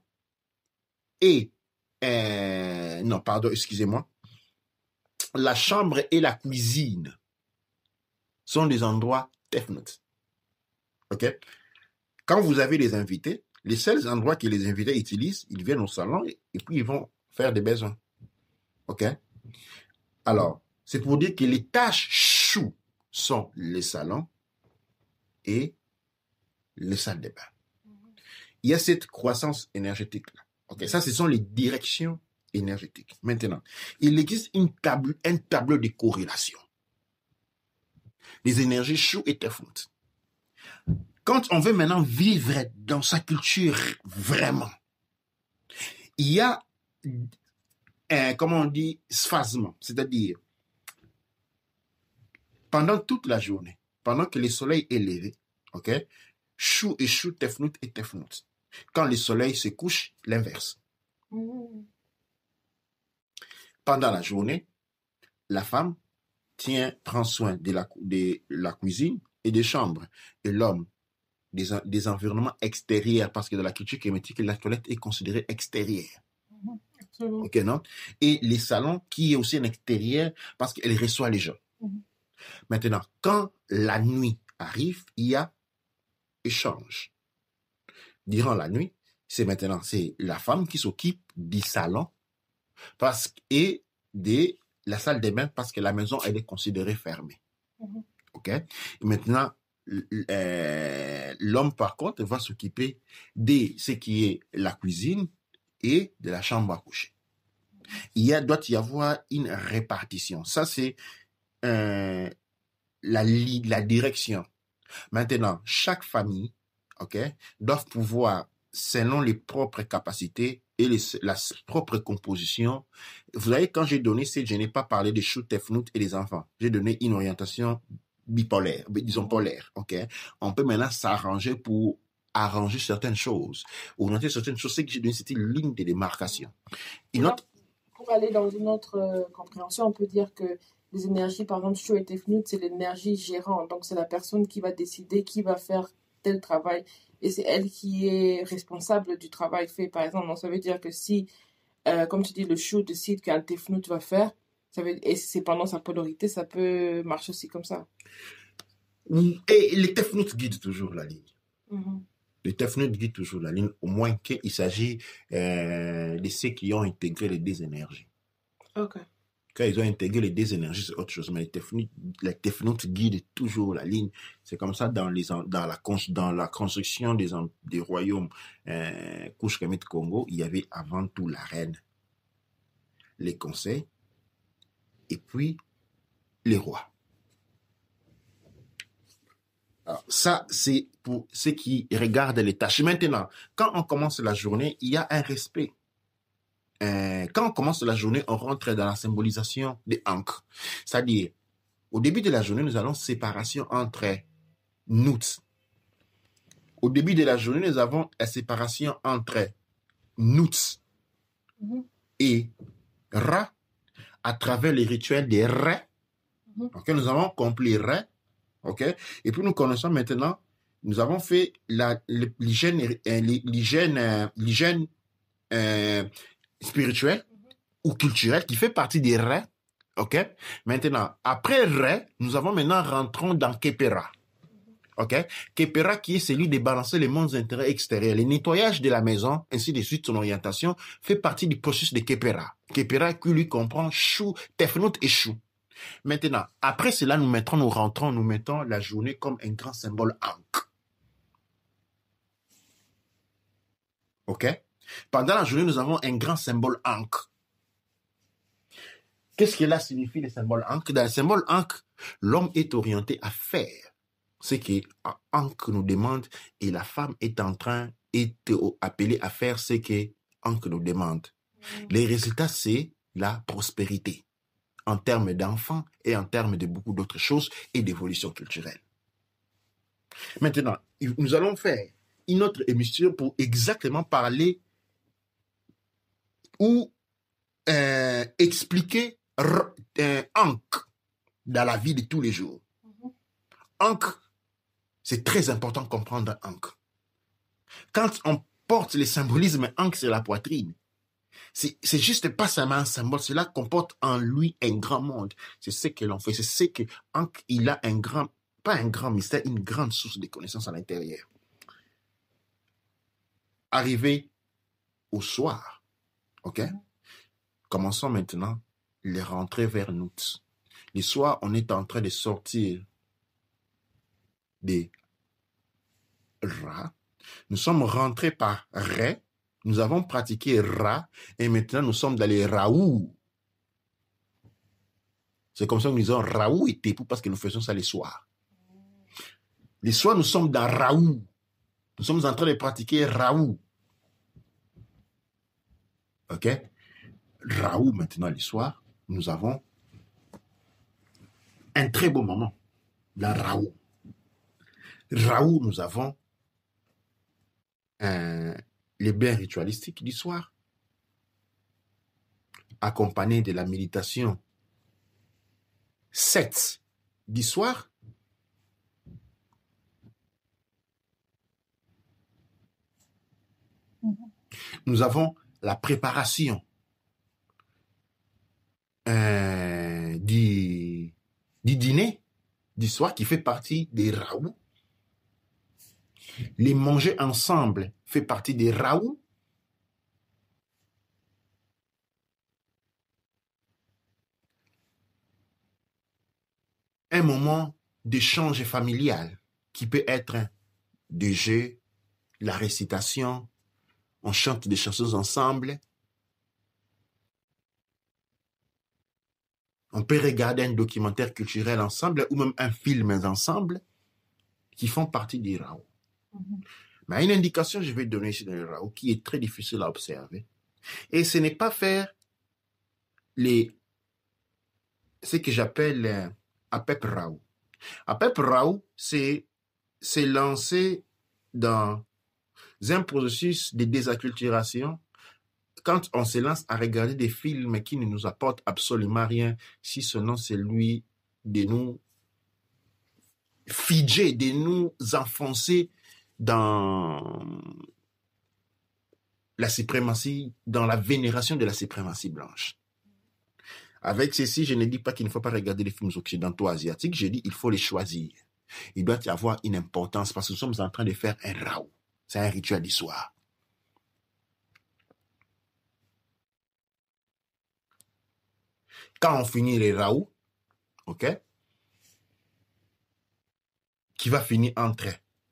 S2: et la chambre et la cuisine sont des endroits Tefnut. Ok? Quand vous avez des invités, les seuls endroits que les invités utilisent, ils viennent au salon et puis ils vont faire des besoins. Ok? Alors, c'est pour dire que les tâches Chou sont les salons et les salles de bain. Il y a cette croissance énergétique-là. Okay, ça, ce sont les directions énergétiques. Maintenant, il existe un tableau de corrélation. Les énergies Chou et Tefnut. Quand on veut maintenant vivre dans sa culture vraiment, il y a comment on dit, sphasement, c'est-à-dire pendant toute la journée, pendant que le soleil est levé, ok, Chou et Chou, Tefnut et Tefnut. Quand le soleil se couche, l'inverse. Pendant la journée, la femme prend soin de la cuisine et des chambres, et l'homme des environnements extérieurs, parce que dans la culture kémétique, la toilette est considérée extérieure. Ok, non? Et les salons, qui est aussi un extérieur, parce qu'elle reçoit les gens. Maintenant, quand la nuit arrive, il y a échange. Durant la nuit, c'est la femme qui s'occupe du salon et de la salle de bain parce que la maison, elle est considérée fermée. Ok? Et maintenant, l'homme, par contre, va s'occuper de ce qui est la cuisine et de la chambre à coucher. Doit y avoir une répartition. Ça, c'est la direction. Maintenant, chaque famille, doivent pouvoir, selon les propres capacités et la propre composition. Vous voyez, quand j'ai donné je n'ai pas parlé de Chou, Tefnut et des enfants. J'ai donné une orientation bipolaire, disons polaire. On peut maintenant s'arranger pour arranger certaines choses, orienter certaines choses. C'est que j'ai donné, c'était une ligne de démarcation.
S1: Pour aller dans une autre compréhension, on peut dire que les énergies, par exemple, Shu et Tefnut, c'est l'énergie gérante. Donc, c'est la personne qui va décider qui va faire tel travail. Et c'est elle qui est responsable du travail fait, par exemple. Donc, ça veut dire que si, comme tu dis, le Shu décide qu'un Tefnut va faire, et c'est pendant sa polarité, ça peut marcher aussi comme ça.
S2: Et les Tefnut guident toujours la ligne.
S1: Mm-hmm.
S2: Les Tefnut guident toujours la ligne, au moins qu'il s'agit de ceux qui ont intégré les deux énergies.
S1: Ok.
S2: Quand ils ont intégré les deux énergies, c'est autre chose. Mais les Tefnut guident toujours la ligne. C'est comme ça dans la construction des royaumes Kush-Kemet Congo, il y avait avant tout la reine, les conseils, et puis les rois. Alors, ça, c'est pour ceux qui regardent les tâches. Maintenant, quand on commence la journée, il y a un respect. Quand on commence la journée, on rentre dans la symbolisation des ankh. C'est-à-dire, au début de la journée, nous allons séparation entre Nut. Au début de la journée, nous avons la séparation entre Nut et Ra à travers les rituels des Ra. Okay, nous avons compris Ra. Okay? Et puis nous connaissons maintenant, nous avons fait l'hygiène spirituelle ou culturelle qui fait partie des Ra. Okay? Maintenant, après Ra, nous avons maintenant rentrons dans Kepera. Okay? Kepera qui est celui de balancer les mondes intérieurs et extérieurs. Le nettoyage de la maison, ainsi de suite, son orientation, fait partie du processus de Kepera. Kepera qui lui comprend Shu, Tefnut et Shu. Maintenant, après cela, nous mettons la journée comme un grand symbole Ankh. Ok? Pendant la journée, nous avons un grand symbole Ankh. Qu'est-ce que là signifie le symbole Ankh? Dans le symbole Ankh, l'homme est orienté à faire ce que Ankh nous demande et la femme est appelée à faire ce que Ankh nous demande. Les résultats, c'est la prospérité en termes d'enfants et en termes de beaucoup d'autres choses et d'évolution culturelle. Maintenant, nous allons faire une autre émission pour exactement parler ou expliquer Ankh dans la vie de tous les jours. Ankh, c'est très important de comprendre Ankh. Quand on porte le symbolisme Ankh sur la poitrine, c'est juste pas seulement un symbole, cela comporte en lui un grand monde. C'est ce que l'on fait, c'est ce que Ankh, il a pas un grand mystère, une grande source de connaissances à l'intérieur. Arrivé au soir, ok? Commençons maintenant les rentrées vers nous. Le soir, on est en train de sortir des Ra. Nous sommes rentrés par Ré. Nous avons pratiqué Ra et maintenant nous sommes dans les Raoult. C'est comme ça que nous disons Raoult et Tepou parce que nous faisons ça les soirs. Les soirs, nous sommes dans Raoult. Nous sommes en train de pratiquer Raoult. Ok? Raoult maintenant les soirs, nous avons un très beau moment dans Raoult. Raoult, nous avons les bains ritualistiques du soir, accompagnés de la méditation 7 du soir. Nous avons la préparation du dîner du soir qui fait partie des Raoult. Les manger ensemble fait partie des Raoult. Un moment d'échange familial qui peut être des jeux, la récitation, on chante des chansons ensemble. On peut regarder un documentaire culturel ensemble ou même un film ensemble qui font partie des Raoult. Mais une indication que je vais donner ici dans les Raoult qui est très difficile à observer. Et ce n'est pas faire ce que j'appelle Apep Raoult. Apep Raoult, c'est lancer dans un processus de désacculturation quand on se lance à regarder des films qui ne nous apportent absolument rien, si seulement c'est lui de nous figer, de nous enfoncer dans la suprématie, dans la vénération de la suprématie blanche. Avec ceci, je ne dis pas qu'il ne faut pas regarder les films occidentaux asiatiques, je dis qu'il faut les choisir. Il doit y avoir une importance parce que nous sommes en train de faire un raout. C'est un rituel du soir. Quand on finit les raouts, ok, qui va finir entre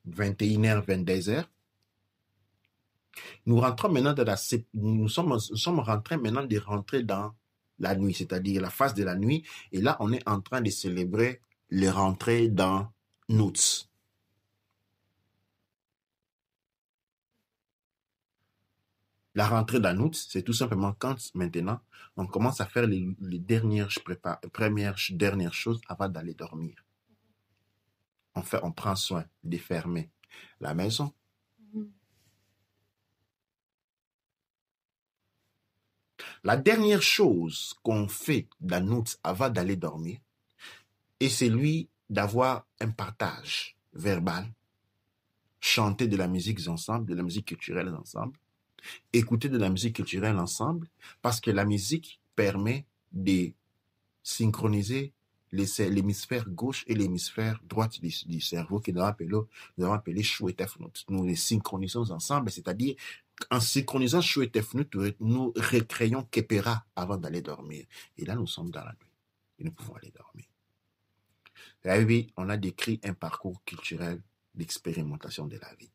S2: 21h et 22h, nous rentrons maintenant nous sommes rentrés maintenant de rentrer dans la nuit, c'est-à-dire la phase de la nuit, et là on est en train de célébrer les rentrées dans Nouts. La rentrée dans Nouts, c'est tout simplement quand maintenant on commence à faire les dernières choses avant d'aller dormir. On prend soin de fermer la maison. La dernière chose qu'on fait dans Nouts avant d'aller dormir, est celui d'avoir un partage verbal, chanter de la musique ensemble, de la musique culturelle ensemble, écouter de la musique culturelle ensemble, parce que la musique permet de synchroniser l'hémisphère gauche et l'hémisphère droite du cerveau que nous avons appelé Shu et Tefnut. Nous les synchronisons ensemble, c'est-à-dire en synchronisant Shu et Tefnut, nous recréons Kepera avant d'aller dormir. Et là, nous sommes dans la nuit et nous pouvons aller dormir. Et oui, on a décrit un parcours culturel d'expérimentation de la vie.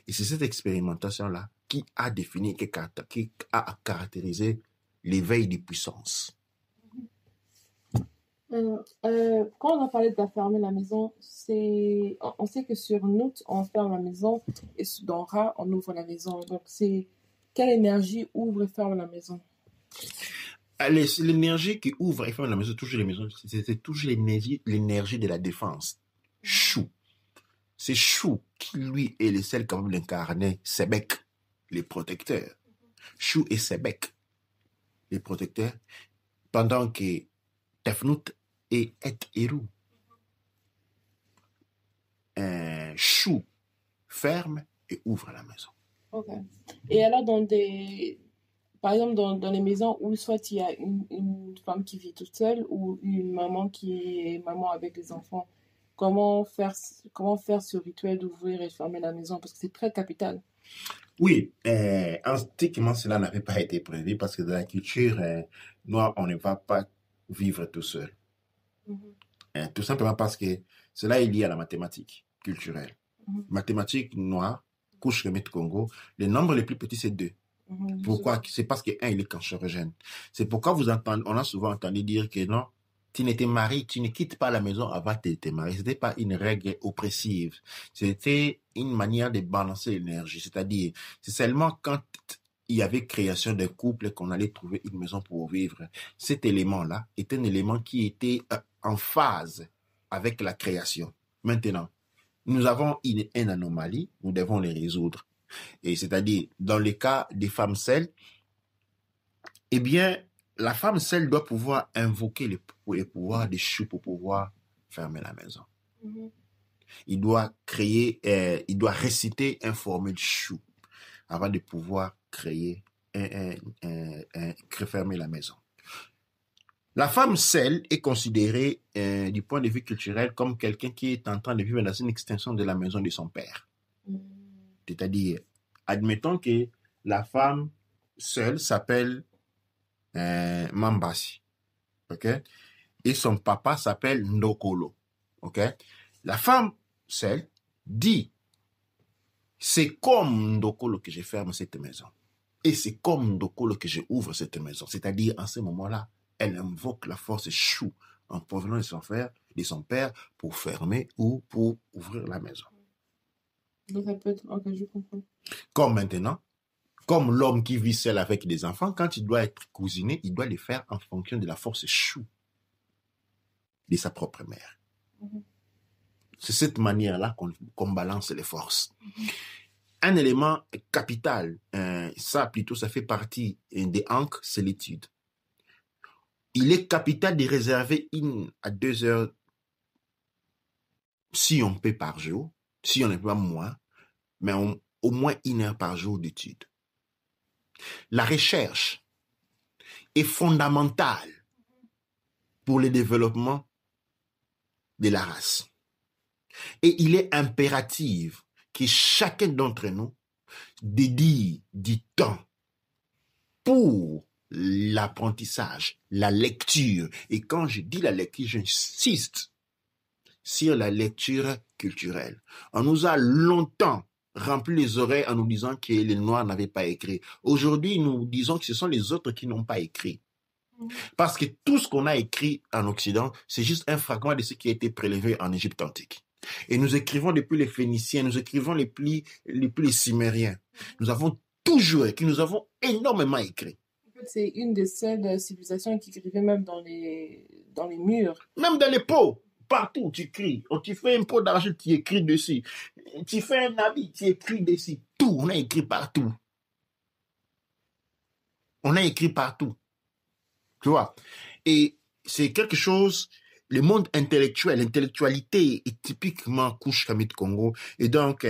S2: Et c'est cette expérimentation-là qui a défini, qui a caractérisé l'éveil des puissances.
S1: Quand on a parlé d'affermer la maison, on sait que sur Nout, on ferme la maison et dans Ra, on ouvre la maison. Donc, c'est quelle énergie ouvre et ferme la maison?
S2: L'énergie qui ouvre et ferme la maison, c'est toujours l'énergie de la défense. Chou. C'est Chou qui, lui, est le seul capable d'incarner Sebek, les protecteurs. Chou et Sebek, les protecteurs, pendant que Tefnut et Eru. Chou ferme et ouvre la maison.
S1: Ok. Et alors, par exemple, dans les maisons où soit il y a une femme qui vit toute seule ou une maman qui est maman avec les enfants, comment faire ce rituel d'ouvrir et fermer la maison? Parce que c'est très capital.
S2: Oui, antiquement, cela n'avait pas été prévu parce que dans la culture noire, on ne va pas vivre tout seul. Tout simplement parce que cela est lié à la mathématique culturelle. Mathématique noire, couche remède Congo, le nombre le plus petit, c'est 2. Pourquoi? C'est parce que 1, il est cancérogène. C'est pourquoi on a souvent entendu dire que non, tu n'étais marié, tu ne quittes pas la maison avant de te marier. Ce n'était pas une règle oppressive. C'était une manière de balancer l'énergie. C'est-à-dire, c'est seulement quand il y avait création d'un couple qu'on allait trouver une maison pour vivre. Cet élément-là est un élément qui était en phase avec la création. Maintenant, nous avons une anomalie, nous devons les résoudre. Et c'est-à-dire, dans le cas des femmes seules, eh bien, la femme seule doit pouvoir invoquer les pouvoirs des Chou pour pouvoir fermer la maison. Il doit réciter un formule Chou avant de pouvoir fermer la maison. La femme seule est considérée du point de vue culturel comme quelqu'un qui est en train de vivre dans une extension de la maison de son père. C'est-à-dire, admettons que la femme seule s'appelle Mambasi, ok? Et son papa s'appelle Ndokolo, ok? La femme seule dit, c'est comme Ndokolo que je ferme cette maison. Et c'est comme Ndokolo que je ouvre cette maison. C'est-à-dire, en ce moment-là, elle invoque la force Chou en provenant de son père pour fermer ou pour ouvrir la maison.
S1: Donc ça peut être... Ok, je comprends.
S2: Comme maintenant, comme l'homme qui vit seul avec des enfants, quand il doit être cousiné, il doit les faire en fonction de la force Chou de sa propre mère. C'est cette manière-là qu'on balance les forces. un élément capital, ça plutôt, ça fait partie des ancres, c'est l'étude. Il est capital de réserver 1 à 2 heures, si on peut par jour, si on n'est pas moins, mais au moins 1 heure par jour d'étude. La recherche est fondamentale pour le développement de la race. Et il est impératif que chacun d'entre nous dédie du temps pour l'apprentissage, la lecture. Et quand je dis la lecture, j'insiste sur la lecture culturelle. On nous a longtemps rempli les oreilles en nous disant que les Noirs n'avaient pas écrit. Aujourd'hui, nous disons que ce sont les autres qui n'ont pas écrit. Parce que tout ce qu'on a écrit en Occident, c'est juste un fragment de ce qui a été prélevé en Égypte antique. Et nous écrivons depuis les Phéniciens, nous écrivons depuis les Sumériens. Nous avons toujours écrit, nous avons énormément écrit.
S1: C'est une des seules civilisations qui écrivait même dans les murs.
S2: Même dans les pots, partout tu écris. Tu fais un pot d'argent, tu écris dessus. Tu fais un habit, tu écris dessus. Tout, on a écrit partout. On a écrit partout. Tu vois? Et c'est quelque chose, le monde intellectuel, l'intellectualité est typiquement couche Kamit Congo. Et donc,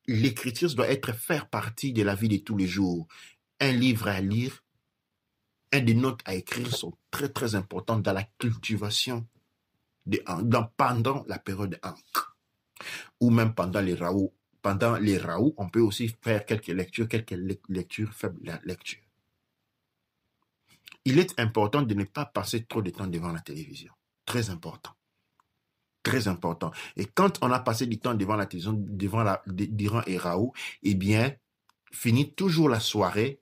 S2: l'écriture doit faire partie de la vie de tous les jours. Un livre à lire, des notes à écrire sont très, très importantes dans la cultivation pendant la période de Ankh. Ou même pendant les Raou. Pendant les Raou, on peut aussi faire quelques lectures, faibles lectures. Il est important de ne pas passer trop de temps devant la télévision. Très important. Très important. Et quand on a passé du temps devant la télévision, durant les Raou, eh bien, finir toujours la soirée,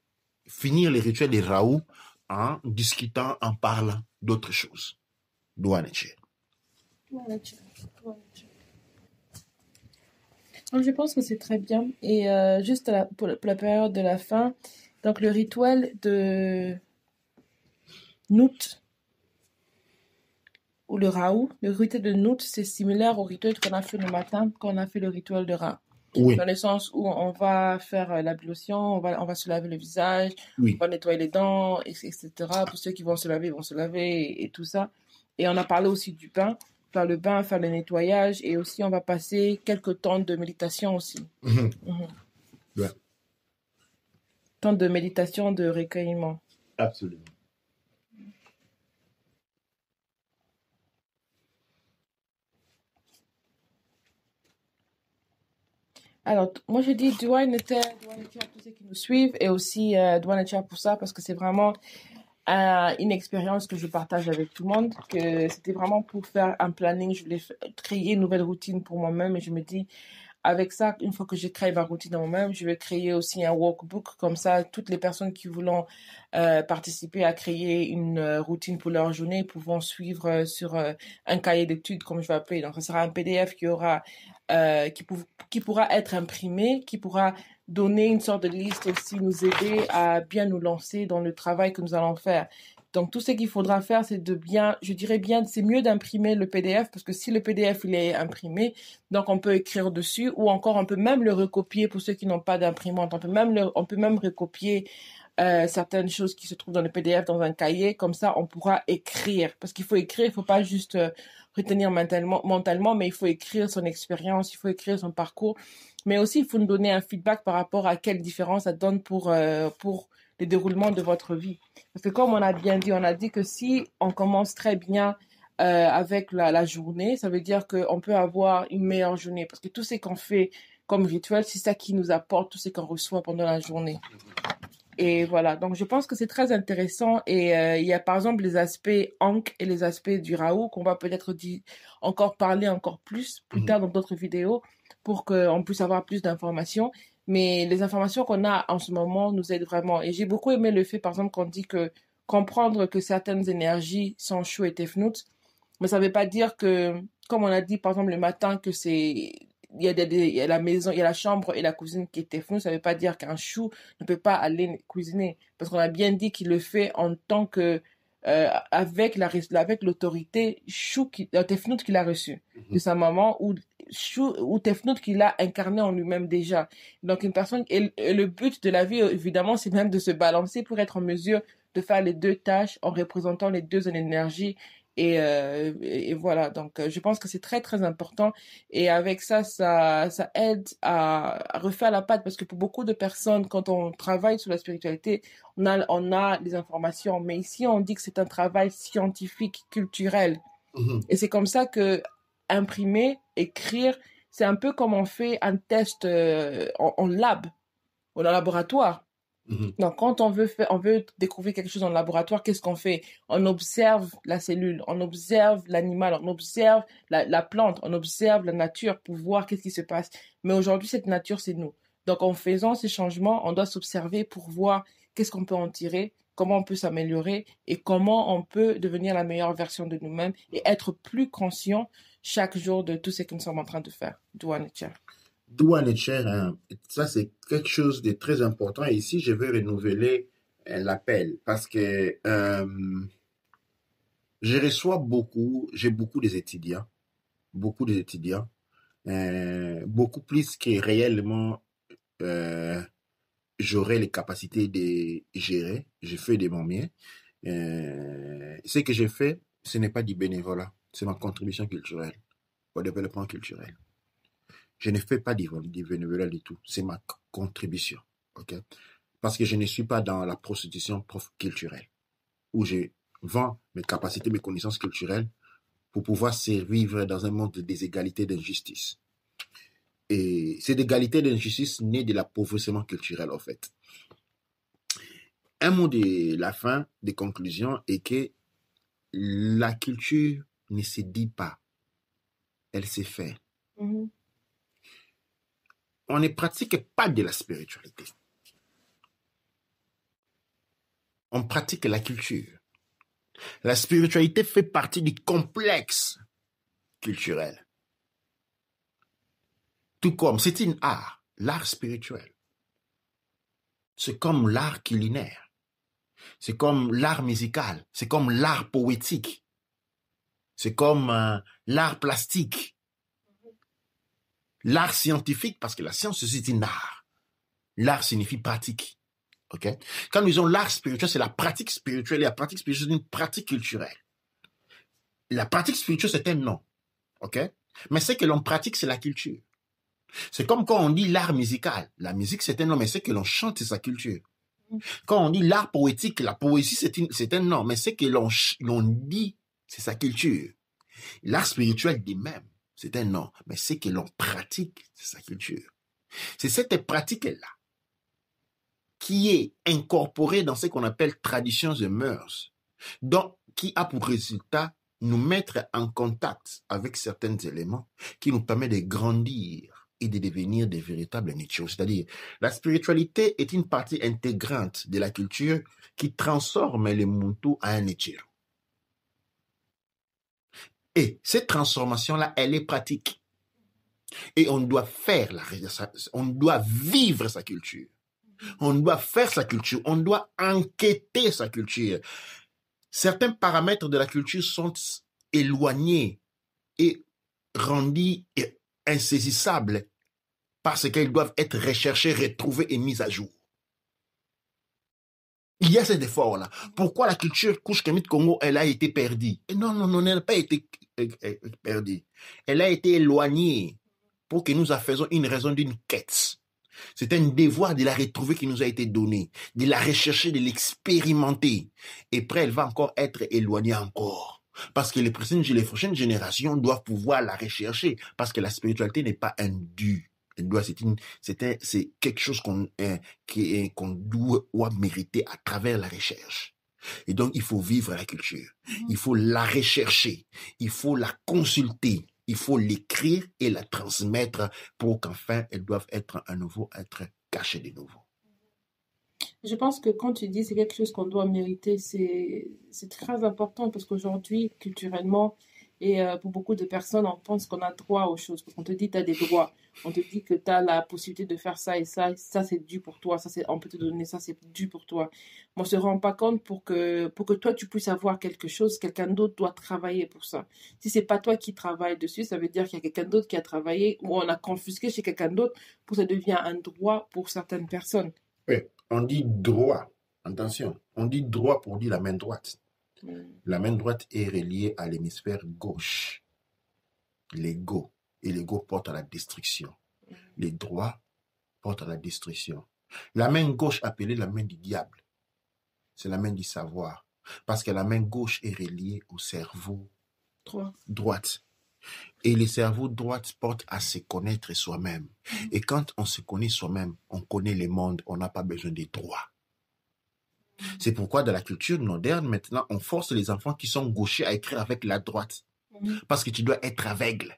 S2: finir les rituels des Raou en discutant, en parlant d'autres choses. Douaneche.
S1: Je pense que c'est très bien. Et juste pour la période de la fin, donc le rituel de Nout ou le Raou, le rituel de Nout, c'est similaire au rituel qu'on a fait le matin quand on a fait le rituel de Ra.
S2: Oui.
S1: Dans le sens où on va faire l'ablution, on va se laver le visage,
S2: Oui.
S1: on va nettoyer les dents, etc. Pour ceux qui vont se laver et tout ça. Et on a parlé aussi du bain, faire le bain, faire le nettoyage, et aussi on va passer quelques temps de méditation aussi.
S2: Ouais.
S1: Temps de méditation, de recueillement.
S2: Absolument.
S1: Alors, moi, je dis Douanecha à tous ceux qui nous suivent et aussi Douanecha pour ça parce que c'est vraiment une expérience que je partage avec tout le monde, que c'était vraiment pour faire un planning. Je voulais créer une nouvelle routine pour moi-même et je me dis, avec ça, une fois que j'ai créé ma routine moi-même, je vais créer aussi un workbook. Comme ça, toutes les personnes qui voulont participer à créer une routine pour leur journée pourront suivre sur un cahier d'études, comme je vais appeler. Donc, ce sera un PDF qui aura, qui pourra être imprimé, qui pourra donner une sorte de liste aussi, nous aider à bien nous lancer dans le travail que nous allons faire. Donc, tout ce qu'il faudra faire, c'est je dirais bien, c'est mieux d'imprimer le PDF parce que si le PDF, il est imprimé, donc on peut écrire dessus ou encore on peut même le recopier pour ceux qui n'ont pas d'imprimante. On peut même recopier certaines choses qui se trouvent dans le PDF dans un cahier. Comme ça, on pourra écrire. Parce qu'il faut écrire, il faut pas juste retenir mentalement, mais il faut écrire son expérience, il faut écrire son parcours. Mais aussi, il faut nous donner un feedback par rapport à quelle différence ça donne pour le déroulement de votre vie. Parce que comme on a bien dit, on a dit que si on commence très bien avec la journée, ça veut dire qu'on peut avoir une meilleure journée. Parce que tout ce qu'on fait comme rituel, c'est ça qui nous apporte tout ce qu'on reçoit pendant la journée. Et voilà, donc je pense que c'est très intéressant. Et il y a par exemple les aspects Ankh et les aspects du Raou qu'on va peut-être encore parler encore plus tard dans d'autres vidéos pour qu'on puisse avoir plus d'informations. Mais les informations qu'on a en ce moment nous aident vraiment. Et j'ai beaucoup aimé le fait, par exemple, qu'on dit que comprendre que certaines énergies sont Chou et Tefnut, mais ça ne veut pas dire que, comme on a dit, par exemple, le matin, que il y a la maison, il y a la chambre et la cuisine qui est Tefnut, ça ne veut pas dire qu'un chou ne peut pas aller cuisiner. Parce qu'on a bien dit qu'il le fait en tant que avec l'autorité Tefnout qu'il a reçue de sa maman ou Tefnout qu'il a incarné en lui-même déjà. Donc une personne, et le but de la vie, évidemment, c'est même de se balancer pour être en mesure de faire les deux tâches en représentant les deux en énergie. Et voilà, donc je pense que c'est très très important et avec ça aide à refaire la patte parce que pour beaucoup de personnes, quand on travaille sur la spiritualité, on a des informations, mais ici on dit que c'est un travail scientifique, culturel. Et c'est comme ça que imprimer, écrire, c'est un peu comme on fait un test en lab ou en laboratoire. Donc, quand on veut découvrir quelque chose en laboratoire, qu'est-ce qu'on fait? On observe la cellule, on observe l'animal, on observe la plante, on observe la nature pour voir qu'est-ce qui se passe. Mais aujourd'hui, cette nature, c'est nous. Donc, en faisant ces changements, on doit s'observer pour voir qu'est-ce qu'on peut en tirer, comment on peut s'améliorer et comment on peut devenir la meilleure version de nous-mêmes et être plus conscient chaque jour de tout ce que nous sommes en train de faire. Douane nature.
S2: Douane nature, hein, ça c'est quelque chose de très important. Et ici, je vais renouveler l'appel parce que j'ai beaucoup d'étudiants, beaucoup plus que réellement j'aurais les capacités de gérer. Je fais de mon mieux. Ce que j'ai fait, ce n'est pas du bénévolat, c'est ma contribution culturelle au développement culturel. Je ne fais pas du bénévolat du tout, c'est ma contribution, ok? Parce que je ne suis pas dans la prostitution culturelle, où je vends mes capacités, mes connaissances culturelles pour pouvoir survivre dans un monde de déségalité et d'injustice. Et cette égalité d'injustice naît de l'appauvrissement culturel, en fait. Un mot de la fin, des conclusions, est que la culture ne se dit pas, elle se fait. On ne pratique pas de la spiritualité. On pratique la culture. La spiritualité fait partie du complexe culturel. Tout comme c'est un art, l'art spirituel. C'est comme l'art culinaire. C'est comme l'art musical. C'est comme l'art poétique. C'est comme l'art plastique. L'art scientifique, parce que la science, c'est un art. L'art signifie pratique. Okay? Quand nous disons l'art spirituel, c'est la pratique spirituelle. Et la pratique spirituelle, c'est une pratique culturelle. La pratique spirituelle, c'est un nom. Okay? Mais ce que l'on pratique, c'est la culture. C'est comme quand on dit l'art musical. La musique, c'est un nom, mais ce que l'on chante, c'est sa culture. Quand on dit l'art poétique, la poésie, c'est un nom, mais ce que l'on dit, c'est sa culture. L'art spirituel dit même, c'est un nom, mais ce que l'on pratique, c'est sa culture. C'est cette pratique-là qui est incorporée dans ce qu'on appelle traditions et mœurs, donc qui a pour résultat nous mettre en contact avec certains éléments qui nous permettent de grandir et de devenir des véritables nichos. C'est-à-dire, la spiritualité est une partie intégrante de la culture qui transforme le muntu en un nichiro. Et cette transformation-là, elle est pratique. Et on doit on doit vivre sa culture. On doit faire sa culture. On doit enquêter sa culture. Certains paramètres de la culture sont éloignés et rendus insaisissables parce qu'ils doivent être recherchés, retrouvés et mis à jour. Il y a cet effort-là. Pourquoi la culture Kouch-Kémit Congo, elle a été perdue? Non, elle n'a pas été perdue. Elle a été éloignée pour que nous faisions une raison d'une quête. C'est un devoir de la retrouver qui nous a été donné, de la rechercher, de l'expérimenter. Et après, elle va encore être éloignée encore. Parce que les prochaines générations doivent pouvoir la rechercher. Parce que la spiritualité n'est pas un dû. C'est quelque chose qu'on doit mériter à travers la recherche. Et donc, il faut vivre la culture. Il faut la rechercher. Il faut la consulter. Il faut l'écrire et la transmettre pour qu'enfin, elles doivent être à nouveau être cachées de nouveau.
S1: Je pense que quand tu dis c'est quelque chose qu'on doit mériter, c'est très important parce qu'aujourd'hui, culturellement, Et pour beaucoup de personnes, on pense qu'on a droit aux choses. Parce qu'on te dit, tu as des droits. On te dit que tu as la possibilité de faire ça et ça. Ça, c'est dû pour toi. Ça, on peut te donner ça, c'est dû pour toi. Mais on ne se rend pas compte pour que toi, tu puisses avoir quelque chose, quelqu'un d'autre doit travailler pour ça. Si ce n'est pas toi qui travaille dessus, ça veut dire qu'il y a quelqu'un d'autre qui a travaillé ou on a confisqué chez quelqu'un d'autre pour que ça devienne un droit pour certaines personnes.
S2: Oui, on dit droit. Attention, on dit droit pour dire la main droite. La main droite est reliée à l'hémisphère gauche, l'ego. Et l'ego porte à la destruction. Les droits portent à la destruction. La main gauche, appelée la main du diable, c'est la main du savoir. Parce que la main gauche est reliée au cerveau droite. Et le cerveau droite porte à se connaître soi-même. Et quand on se connaît soi-même, on connaît le monde, on n'a pas besoin des droits. C'est pourquoi dans la culture moderne, maintenant, on force les enfants qui sont gauchers à écrire avec la droite. Parce que tu dois être aveugle.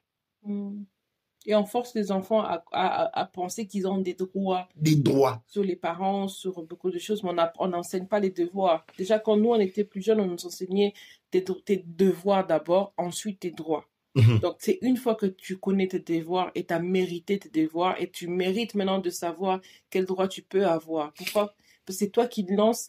S1: Et on force les enfants à penser qu'ils ont des droits.
S2: Des droits.
S1: Sur les parents, sur beaucoup de choses, mais on n'enseigne pas les devoirs. Déjà, quand nous, on était plus jeunes, on nous enseignait tes devoirs d'abord, ensuite tes droits. Donc, c'est une fois que tu connais tes devoirs et tu as mérité tes devoirs et tu mérites maintenant de savoir quels droits tu peux avoir. Pourquoi? Parce que c'est toi qui lances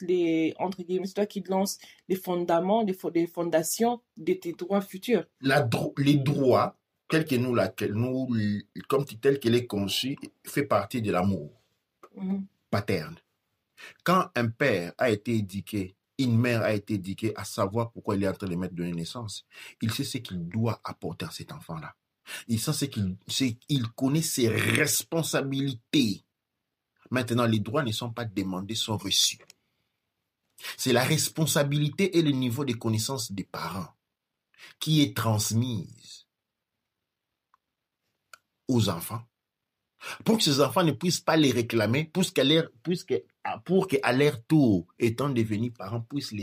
S1: entre guillemets, c'est toi qui lances les fondements, les fondations de tes droits futurs.
S2: Les droits, tel qu'elle est conçue, fait partie de l'amour paterne. Quand un père a été éduqué, une mère a été éduquée à savoir pourquoi il est en train de mettre donner naissance, il sait ce qu'il doit apporter à cet enfant-là. Il sait il connaît ses responsabilités. Maintenant, les droits ne sont pas demandés, sont reçus. C'est la responsabilité et le niveau de connaissance des parents qui est transmise aux enfants pour que ces enfants ne puissent pas les réclamer, pour qu'à leur tour, étant devenus parents, puissent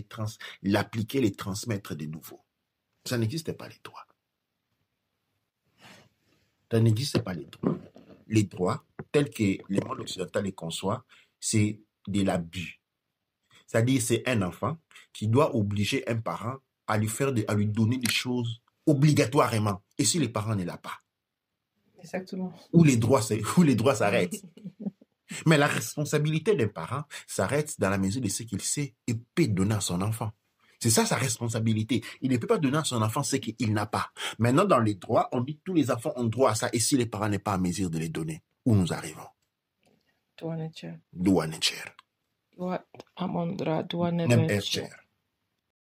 S2: l'appliquer, les transmettre de nouveau. Ça n'existe pas, les droits. Ça n'existe pas, les droits. Les droits, tels que le monde occidental les conçoit, c'est de l'abus. C'est-à-dire, c'est un enfant qui doit obliger un parent à lui donner des choses obligatoirement. Et si les parents ne l'ont pas?
S1: Exactement.
S2: Où les droits s'arrêtent. Mais la responsabilité d'un parent s'arrête dans la mesure de ce qu'il sait et peut donner à son enfant. C'est ça sa responsabilité. Il ne peut pas donner à son enfant ce qu'il n'a pas. Maintenant, dans les droits, on dit que tous les enfants ont droit à ça. Et si les parents n'est pas en mesure de les donner, où nous arrivons?
S1: Doa Nature.
S2: Doa Nature.
S1: Amandra, Doa
S2: Nature.